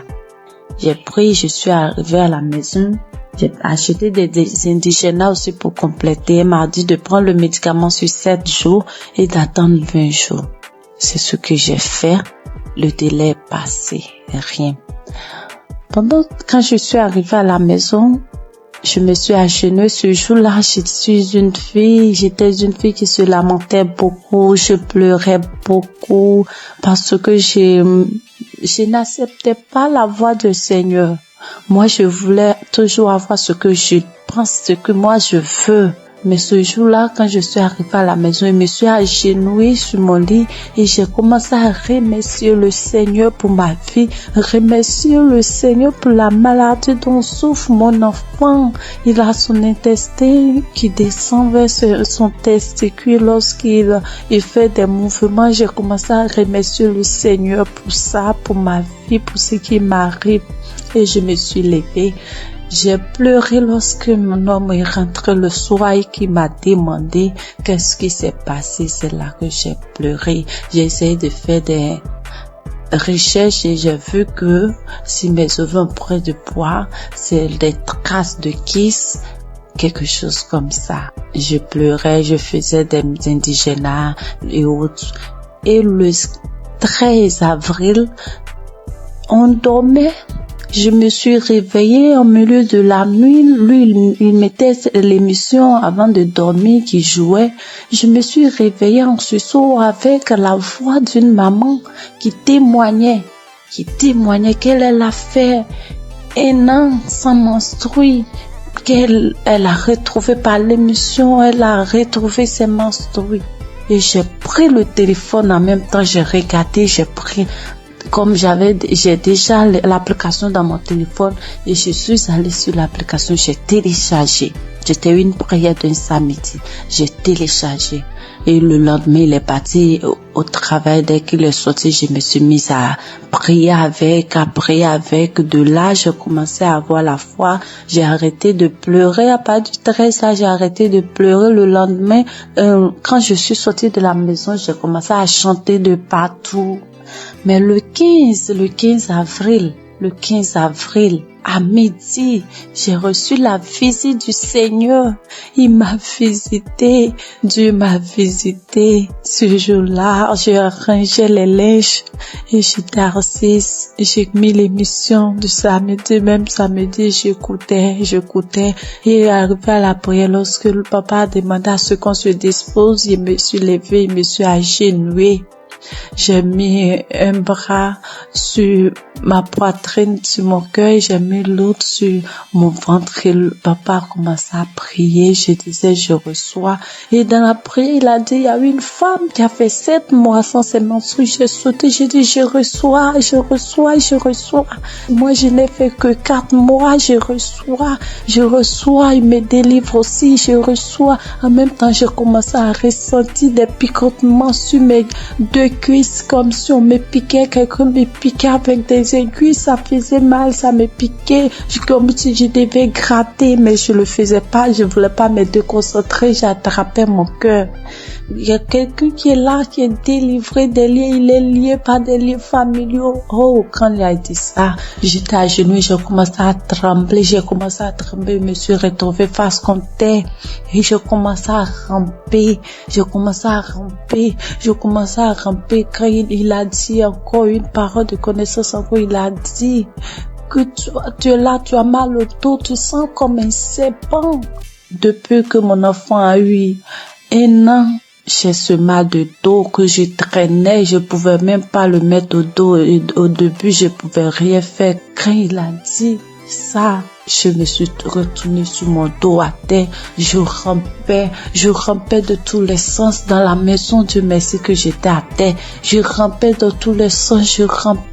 Speaker 17: J'ai pris, je suis arrivée à la maison, j'ai acheté des indigènes aussi pour compléter. Elle m'a dit de prendre le médicament sur 7 jours et d'attendre 20 jours. C'est ce que j'ai fait. Le délai est passé, rien. Quand je suis arrivée à la maison, je me suis agenouillée ce jour-là. J'étais une fille qui se lamentait beaucoup. Je pleurais beaucoup parce que je n'acceptais pas la voix du Seigneur. Moi, je voulais toujours avoir ce que je pense, ce que moi je veux. Mais ce jour-là, quand je suis arrivée à la maison, je me suis agenouillée sur mon lit et j'ai commencé à remercier le Seigneur pour ma vie, remercier le Seigneur pour la maladie dont souffre mon enfant. Il a son intestin qui descend vers son testicule lorsqu'il fait des mouvements. J'ai commencé à remercier le Seigneur pour ça, pour ma vie, pour ce qui m'arrive. Et je me suis levée. J'ai pleuré lorsque mon homme est rentré le soir et qui m'a demandé qu'est-ce qui s'est passé. C'est là que j'ai pleuré. J'ai essayé de faire des recherches et j'ai vu que si mes ovaires ont pris de poids, c'est des traces de kiss, quelque chose comme ça. Je pleurais, je faisais des indigénats et autres. Et le 13 avril, on dormait. Je me suis réveillée au milieu de la nuit. Lui, il mettait l'émission avant de dormir qui jouait. Je me suis réveillée en sursaut avec la voix d'une maman qui témoignait qu'elle a fait 1 an sans menstruer, qu'elle a retrouvé par l'émission, elle a retrouvé ses menstrues. Et j'ai pris le téléphone en même temps, j'ai regardé, comme j'ai déjà l'application dans mon téléphone et je suis allée sur l'application, j'ai téléchargé. C'était une prière d'un samedi. J'ai téléchargé. Et le lendemain, il est parti au travail. Dès qu'il est sorti, je me suis mise à prier avec. De là, j'ai commencé à avoir la foi. J'ai arrêté de pleurer. À partir du 13, là, j'ai arrêté de pleurer. Le lendemain, quand je suis sortie de la maison, j'ai commencé à chanter de partout. Mais le 15 avril, le 15 avril, à midi, j'ai reçu la visite du Seigneur. Il m'a visité, Dieu m'a visité. Ce jour-là, j'ai rangé les linges et j'étais assise. J'ai mis l'émission du samedi, même samedi, j'écoutais. Et arrivé à la prière, lorsque le papa a demandé à ce qu'on se dispose, je me suis levée, je me suis agenouillée. J'ai mis un bras sur ma poitrine, sur mon cœur, j'ai mis l'autre sur mon ventre et le papa a commencé à prier. Je disais, je reçois. Et dans la prière, il a dit, il y a une femme qui a fait 7 mois sans ses menstrues. J'ai sauté, j'ai dit, je reçois. Moi, je n'ai fait que 4 mois, je reçois. Il me délivre aussi, je reçois. En même temps, j'ai commencé à ressentir des picotements sur mes 2 cuisses, comme si on me piquait, quelqu'un me piquait avec des aiguilles, ça faisait mal, ça me piquait, comme si je devais gratter, mais je le faisais pas, je voulais pas me déconcentrer, j'attrapais mon cœur. Il y a quelqu'un qui est là, qui est délivré des liens, il est lié par des liens familiaux. Oh, quand il a dit ça, j'étais à genoux, j'ai commencé à trembler, je me suis retrouvée face contre terre, et je commençais à ramper, quand il a dit encore une parole de connaissance, encore il a dit que tu es là, tu as mal au dos, tu sens comme un serpent. Depuis que mon enfant a eu 1 an, j'ai ce mal de dos que je traînais, je pouvais même pas le mettre au dos, et au début je pouvais rien faire. Quand il a dit ça, je me suis retournée sur mon dos à terre, je rampais de tous les sens dans la maison. Dieu merci que j'étais à terre, je rampais dans tous les sens,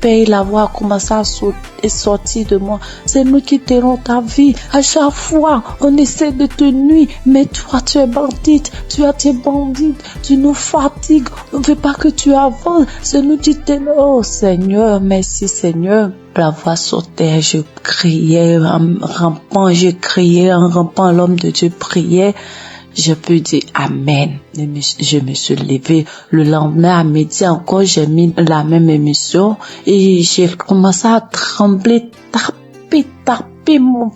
Speaker 17: et la voix a commencé à sortir de moi. C'est nous qui t'aurons ta vie. À chaque fois, on essaie de te nuire, mais toi, tu es bandite, tu nous fatigues, on ne veut pas que tu avances. C'est nous qui t'aimons. Oh Seigneur, merci Seigneur. La voix sautait, je criais en rampant, l'homme de Dieu priait. Je peux dire Amen. Je me suis levée. Le lendemain à midi encore, j'ai mis la même émission et j'ai commencé à trembler, taper mon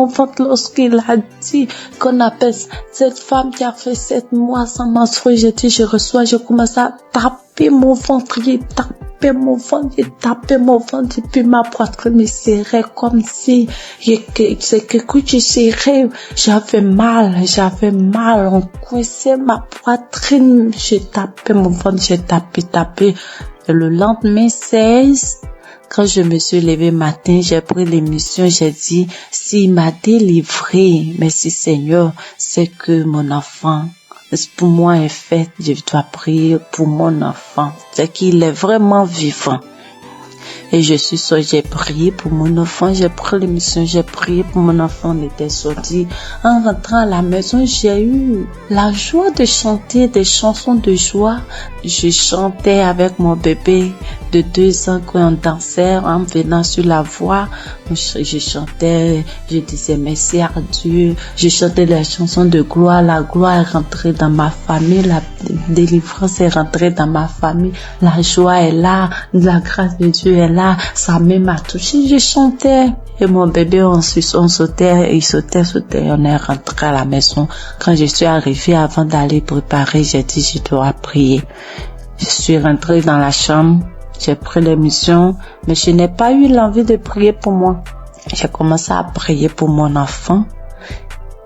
Speaker 17: ventre lorsqu'il a dit qu'on appelle cette femme qui a fait 7 mois sans menstruer. J'ai dit, je reçois, je commence à taper mon ventre, j'ai tapé mon ventre et puis ma poitrine me serrait comme si c'est quelque chose qui serrait. J'avais mal, on coinçait ma poitrine, j'ai tapé mon ventre, j'ai tapé. Et le lendemain 16, quand je me suis levée matin, j'ai pris l'émission, j'ai dit, s'il m'a délivré, merci Seigneur, c'est que mon enfant, pour moi est fait, je dois prier pour mon enfant, c'est qu'il est vraiment vivant. Et j'ai prié pour mon enfant, j'ai pris l'émission, j'ai prié pour mon enfant, on était sorti. En rentrant à la maison, j'ai eu la joie de chanter des chansons de joie. Je chantais avec mon bébé de 2 ans quand on dansait en venant sur la voie. Je chantais, je disais merci à Dieu. Je chantais des chansons de gloire. La gloire est rentrée dans ma famille. La délivrance est rentrée dans ma famille. La joie est là. La grâce de Dieu est là. Sa main m'a touché. Je chantais. Et mon bébé, on sautait. On est rentré à la maison. Quand je suis arrivée, avant d'aller préparer, j'ai dit, je dois prier. Je suis rentrée dans la chambre. J'ai pris l'émission, mais je n'ai pas eu l'envie de prier pour moi. J'ai commencé à prier pour mon enfant.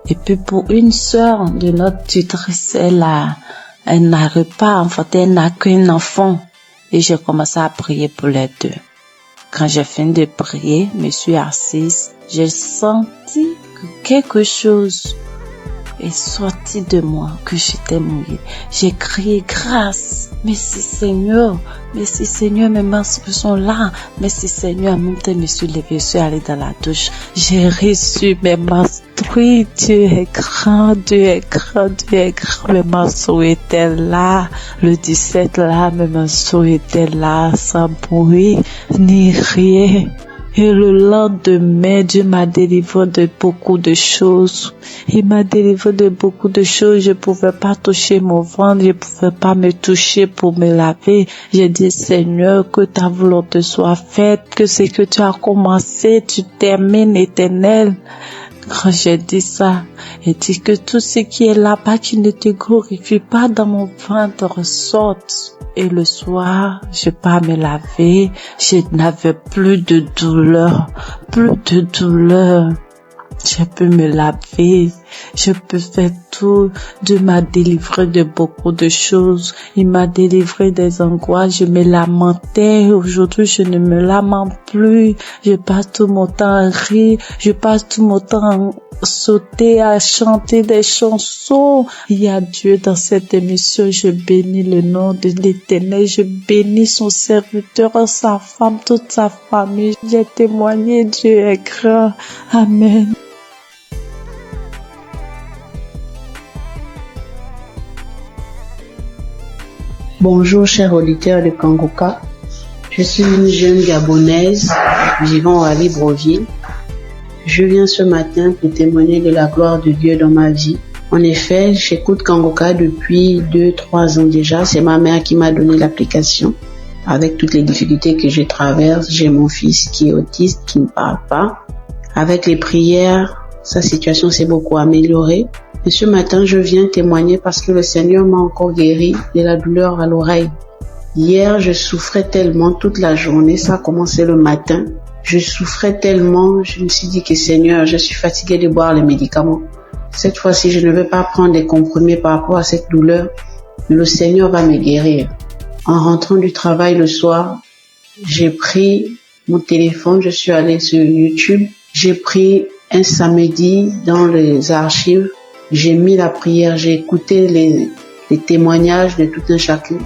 Speaker 17: Et puis pour une sœur de notre tutrice, elle n'arrive pas à enfanter, elle n'a qu'un enfant. Et j'ai commencé à prier pour les 2. Quand j'ai fini de prier, je me suis assise. J'ai senti que quelque chose est sorti de moi, que j'étais mouillée. J'ai crié grâce. Merci Seigneur, mes menstrues sont là. Merci Seigneur, en même temps, je me suis levée, je suis allée dans la douche. J'ai reçu mes menstrues. Dieu est grand. Mes menstrues étaient là. Le 17 là, mes menstrues étaient là, sans bruit, ni rien. Et le lendemain, Dieu m'a délivré de beaucoup de choses. Il m'a délivré de beaucoup de choses. Je pouvais pas toucher mon ventre, je pouvais pas me toucher pour me laver. J'ai dit, Seigneur, que ta volonté soit faite, que ce que tu as commencé, tu termines, Éternel. Quand j'ai dit ça, il dit que tout ce qui est là-bas qui ne te glorifie pas dans mon ventre sorte. Et le soir, je pars me laver, je n'avais plus de douleur, Je peux me laver, je peux faire tout. Dieu m'a délivré de beaucoup de choses. Il m'a délivré des angoisses. Je me lamentais. Aujourd'hui, je ne me lamente plus. Je passe tout mon temps à rire. Je passe tout mon temps à sauter, à chanter des chansons. Il y a Dieu dans cette émission. Je bénis le nom de l'Éternel. Je bénis son serviteur, sa femme, toute sa famille. J'ai témoigné. Dieu est grand. Amen.
Speaker 18: Bonjour chers auditeurs de Kangoka, je suis une jeune Gabonaise vivant à Libreville. Je viens ce matin pour témoigner de la gloire de Dieu dans ma vie. En effet, j'écoute Kangoka depuis 2-3 ans déjà. C'est ma mère qui m'a donné l'application. Avec toutes les difficultés que je traverse, j'ai mon fils qui est autiste, qui ne parle pas. Avec les prières, sa situation s'est beaucoup améliorée. Et ce matin, je viens témoigner parce que le Seigneur m'a encore guéri de la douleur à l'oreille. Hier, je souffrais tellement toute la journée, ça a commencé le matin. Je souffrais tellement, je me suis dit que Seigneur, je suis fatiguée de boire les médicaments. Cette fois-ci, je ne vais pas prendre des comprimés par rapport à cette douleur. Le Seigneur va me guérir. En rentrant du travail le soir, j'ai pris mon téléphone, je suis allée sur YouTube. J'ai pris un samedi dans les archives. J'ai mis la prière, j'ai écouté les témoignages de tout un chacun.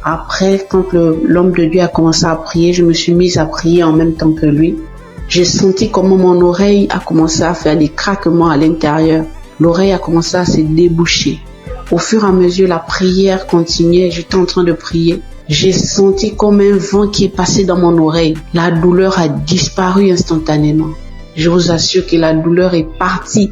Speaker 18: Après, quand l'homme de Dieu a commencé à prier, je me suis mise à prier en même temps que lui. J'ai senti comment mon oreille a commencé à faire des craquements à l'intérieur. L'oreille a commencé à se déboucher. Au fur et à mesure, la prière continuait, j'étais en train de prier. J'ai senti comme un vent qui est passé dans mon oreille. La douleur a disparu instantanément. Je vous assure que la douleur est partie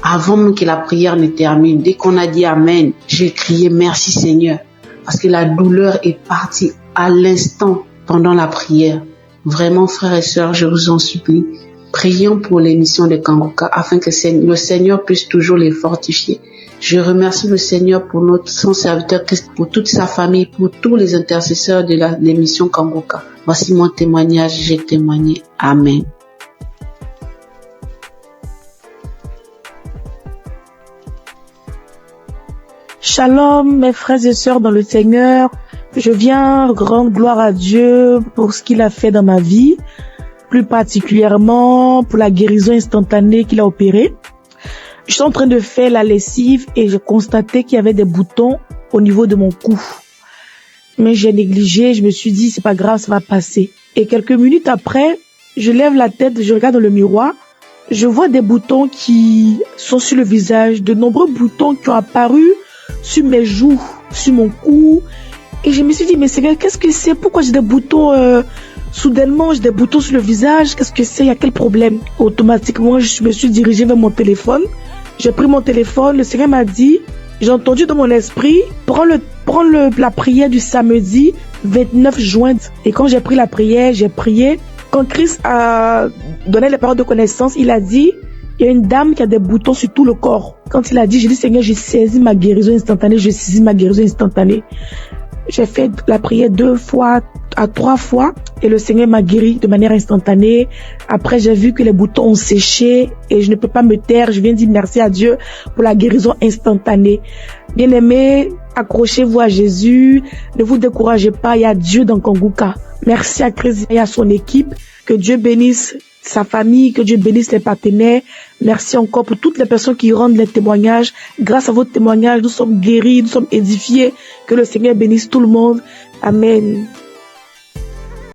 Speaker 18: avant même que la prière ne termine. Dès qu'on a dit Amen, j'ai crié merci Seigneur. Parce que la douleur est partie à l'instant pendant la prière. Vraiment, frères et sœurs, je vous en supplie, prions pour l'émission de Kangoka afin que le Seigneur puisse toujours les fortifier. Je remercie le Seigneur pour son serviteur Christ, pour toute sa famille, pour tous les intercesseurs de l'émission Kangoka. Voici mon témoignage, j'ai témoigné. Amen.
Speaker 19: Shalom, mes frères et sœurs dans le Seigneur. Je viens rendre gloire à Dieu pour ce qu'il a fait dans ma vie, plus particulièrement pour la guérison instantanée qu'il a opérée. Je suis en train de faire la lessive et j'ai constaté qu'il y avait des boutons au niveau de mon cou. Mais j'ai négligé, je me suis dit c'est pas grave, ça va passer. Et quelques minutes après, je lève la tête, je regarde dans le miroir, je vois des boutons qui sont sur le visage, de nombreux boutons qui ont apparu sur mes joues, sur mon cou. Et je me suis dit, mais Seigneur, qu'est-ce que c'est? Pourquoi j'ai des boutons soudainement, j'ai des boutons sur le visage? Qu'est-ce que c'est? Il y a quel problème? Automatiquement, je me suis dirigée vers mon téléphone. J'ai pris mon téléphone. Le Seigneur m'a dit, j'ai entendu dans mon esprit, prends la prière du samedi 29 juin. Et quand j'ai pris la prière, j'ai prié. Quand Christ a donné les paroles de connaissance, il a dit, il y a une dame qui a des boutons sur tout le corps. Quand il a dit, j'ai dit, Seigneur, j'ai saisi ma guérison instantanée, j'ai saisi ma guérison instantanée. J'ai fait la prière 2 fois à 3 fois et le Seigneur m'a guéri de manière instantanée. Après, j'ai vu que les boutons ont séché et je ne peux pas me taire. Je viens dire merci à Dieu pour la guérison instantanée. Bien-aimés, accrochez-vous à Jésus. Ne vous découragez pas. Il y a Dieu dans Kangoka. Merci à Christ et à son équipe. Que Dieu bénisse sa famille, que Dieu bénisse les partenaires. Merci encore pour toutes les personnes qui rendent les témoignages. Grâce à vos témoignages, nous sommes guéris, nous sommes édifiés. Que le Seigneur bénisse tout le monde. Amen.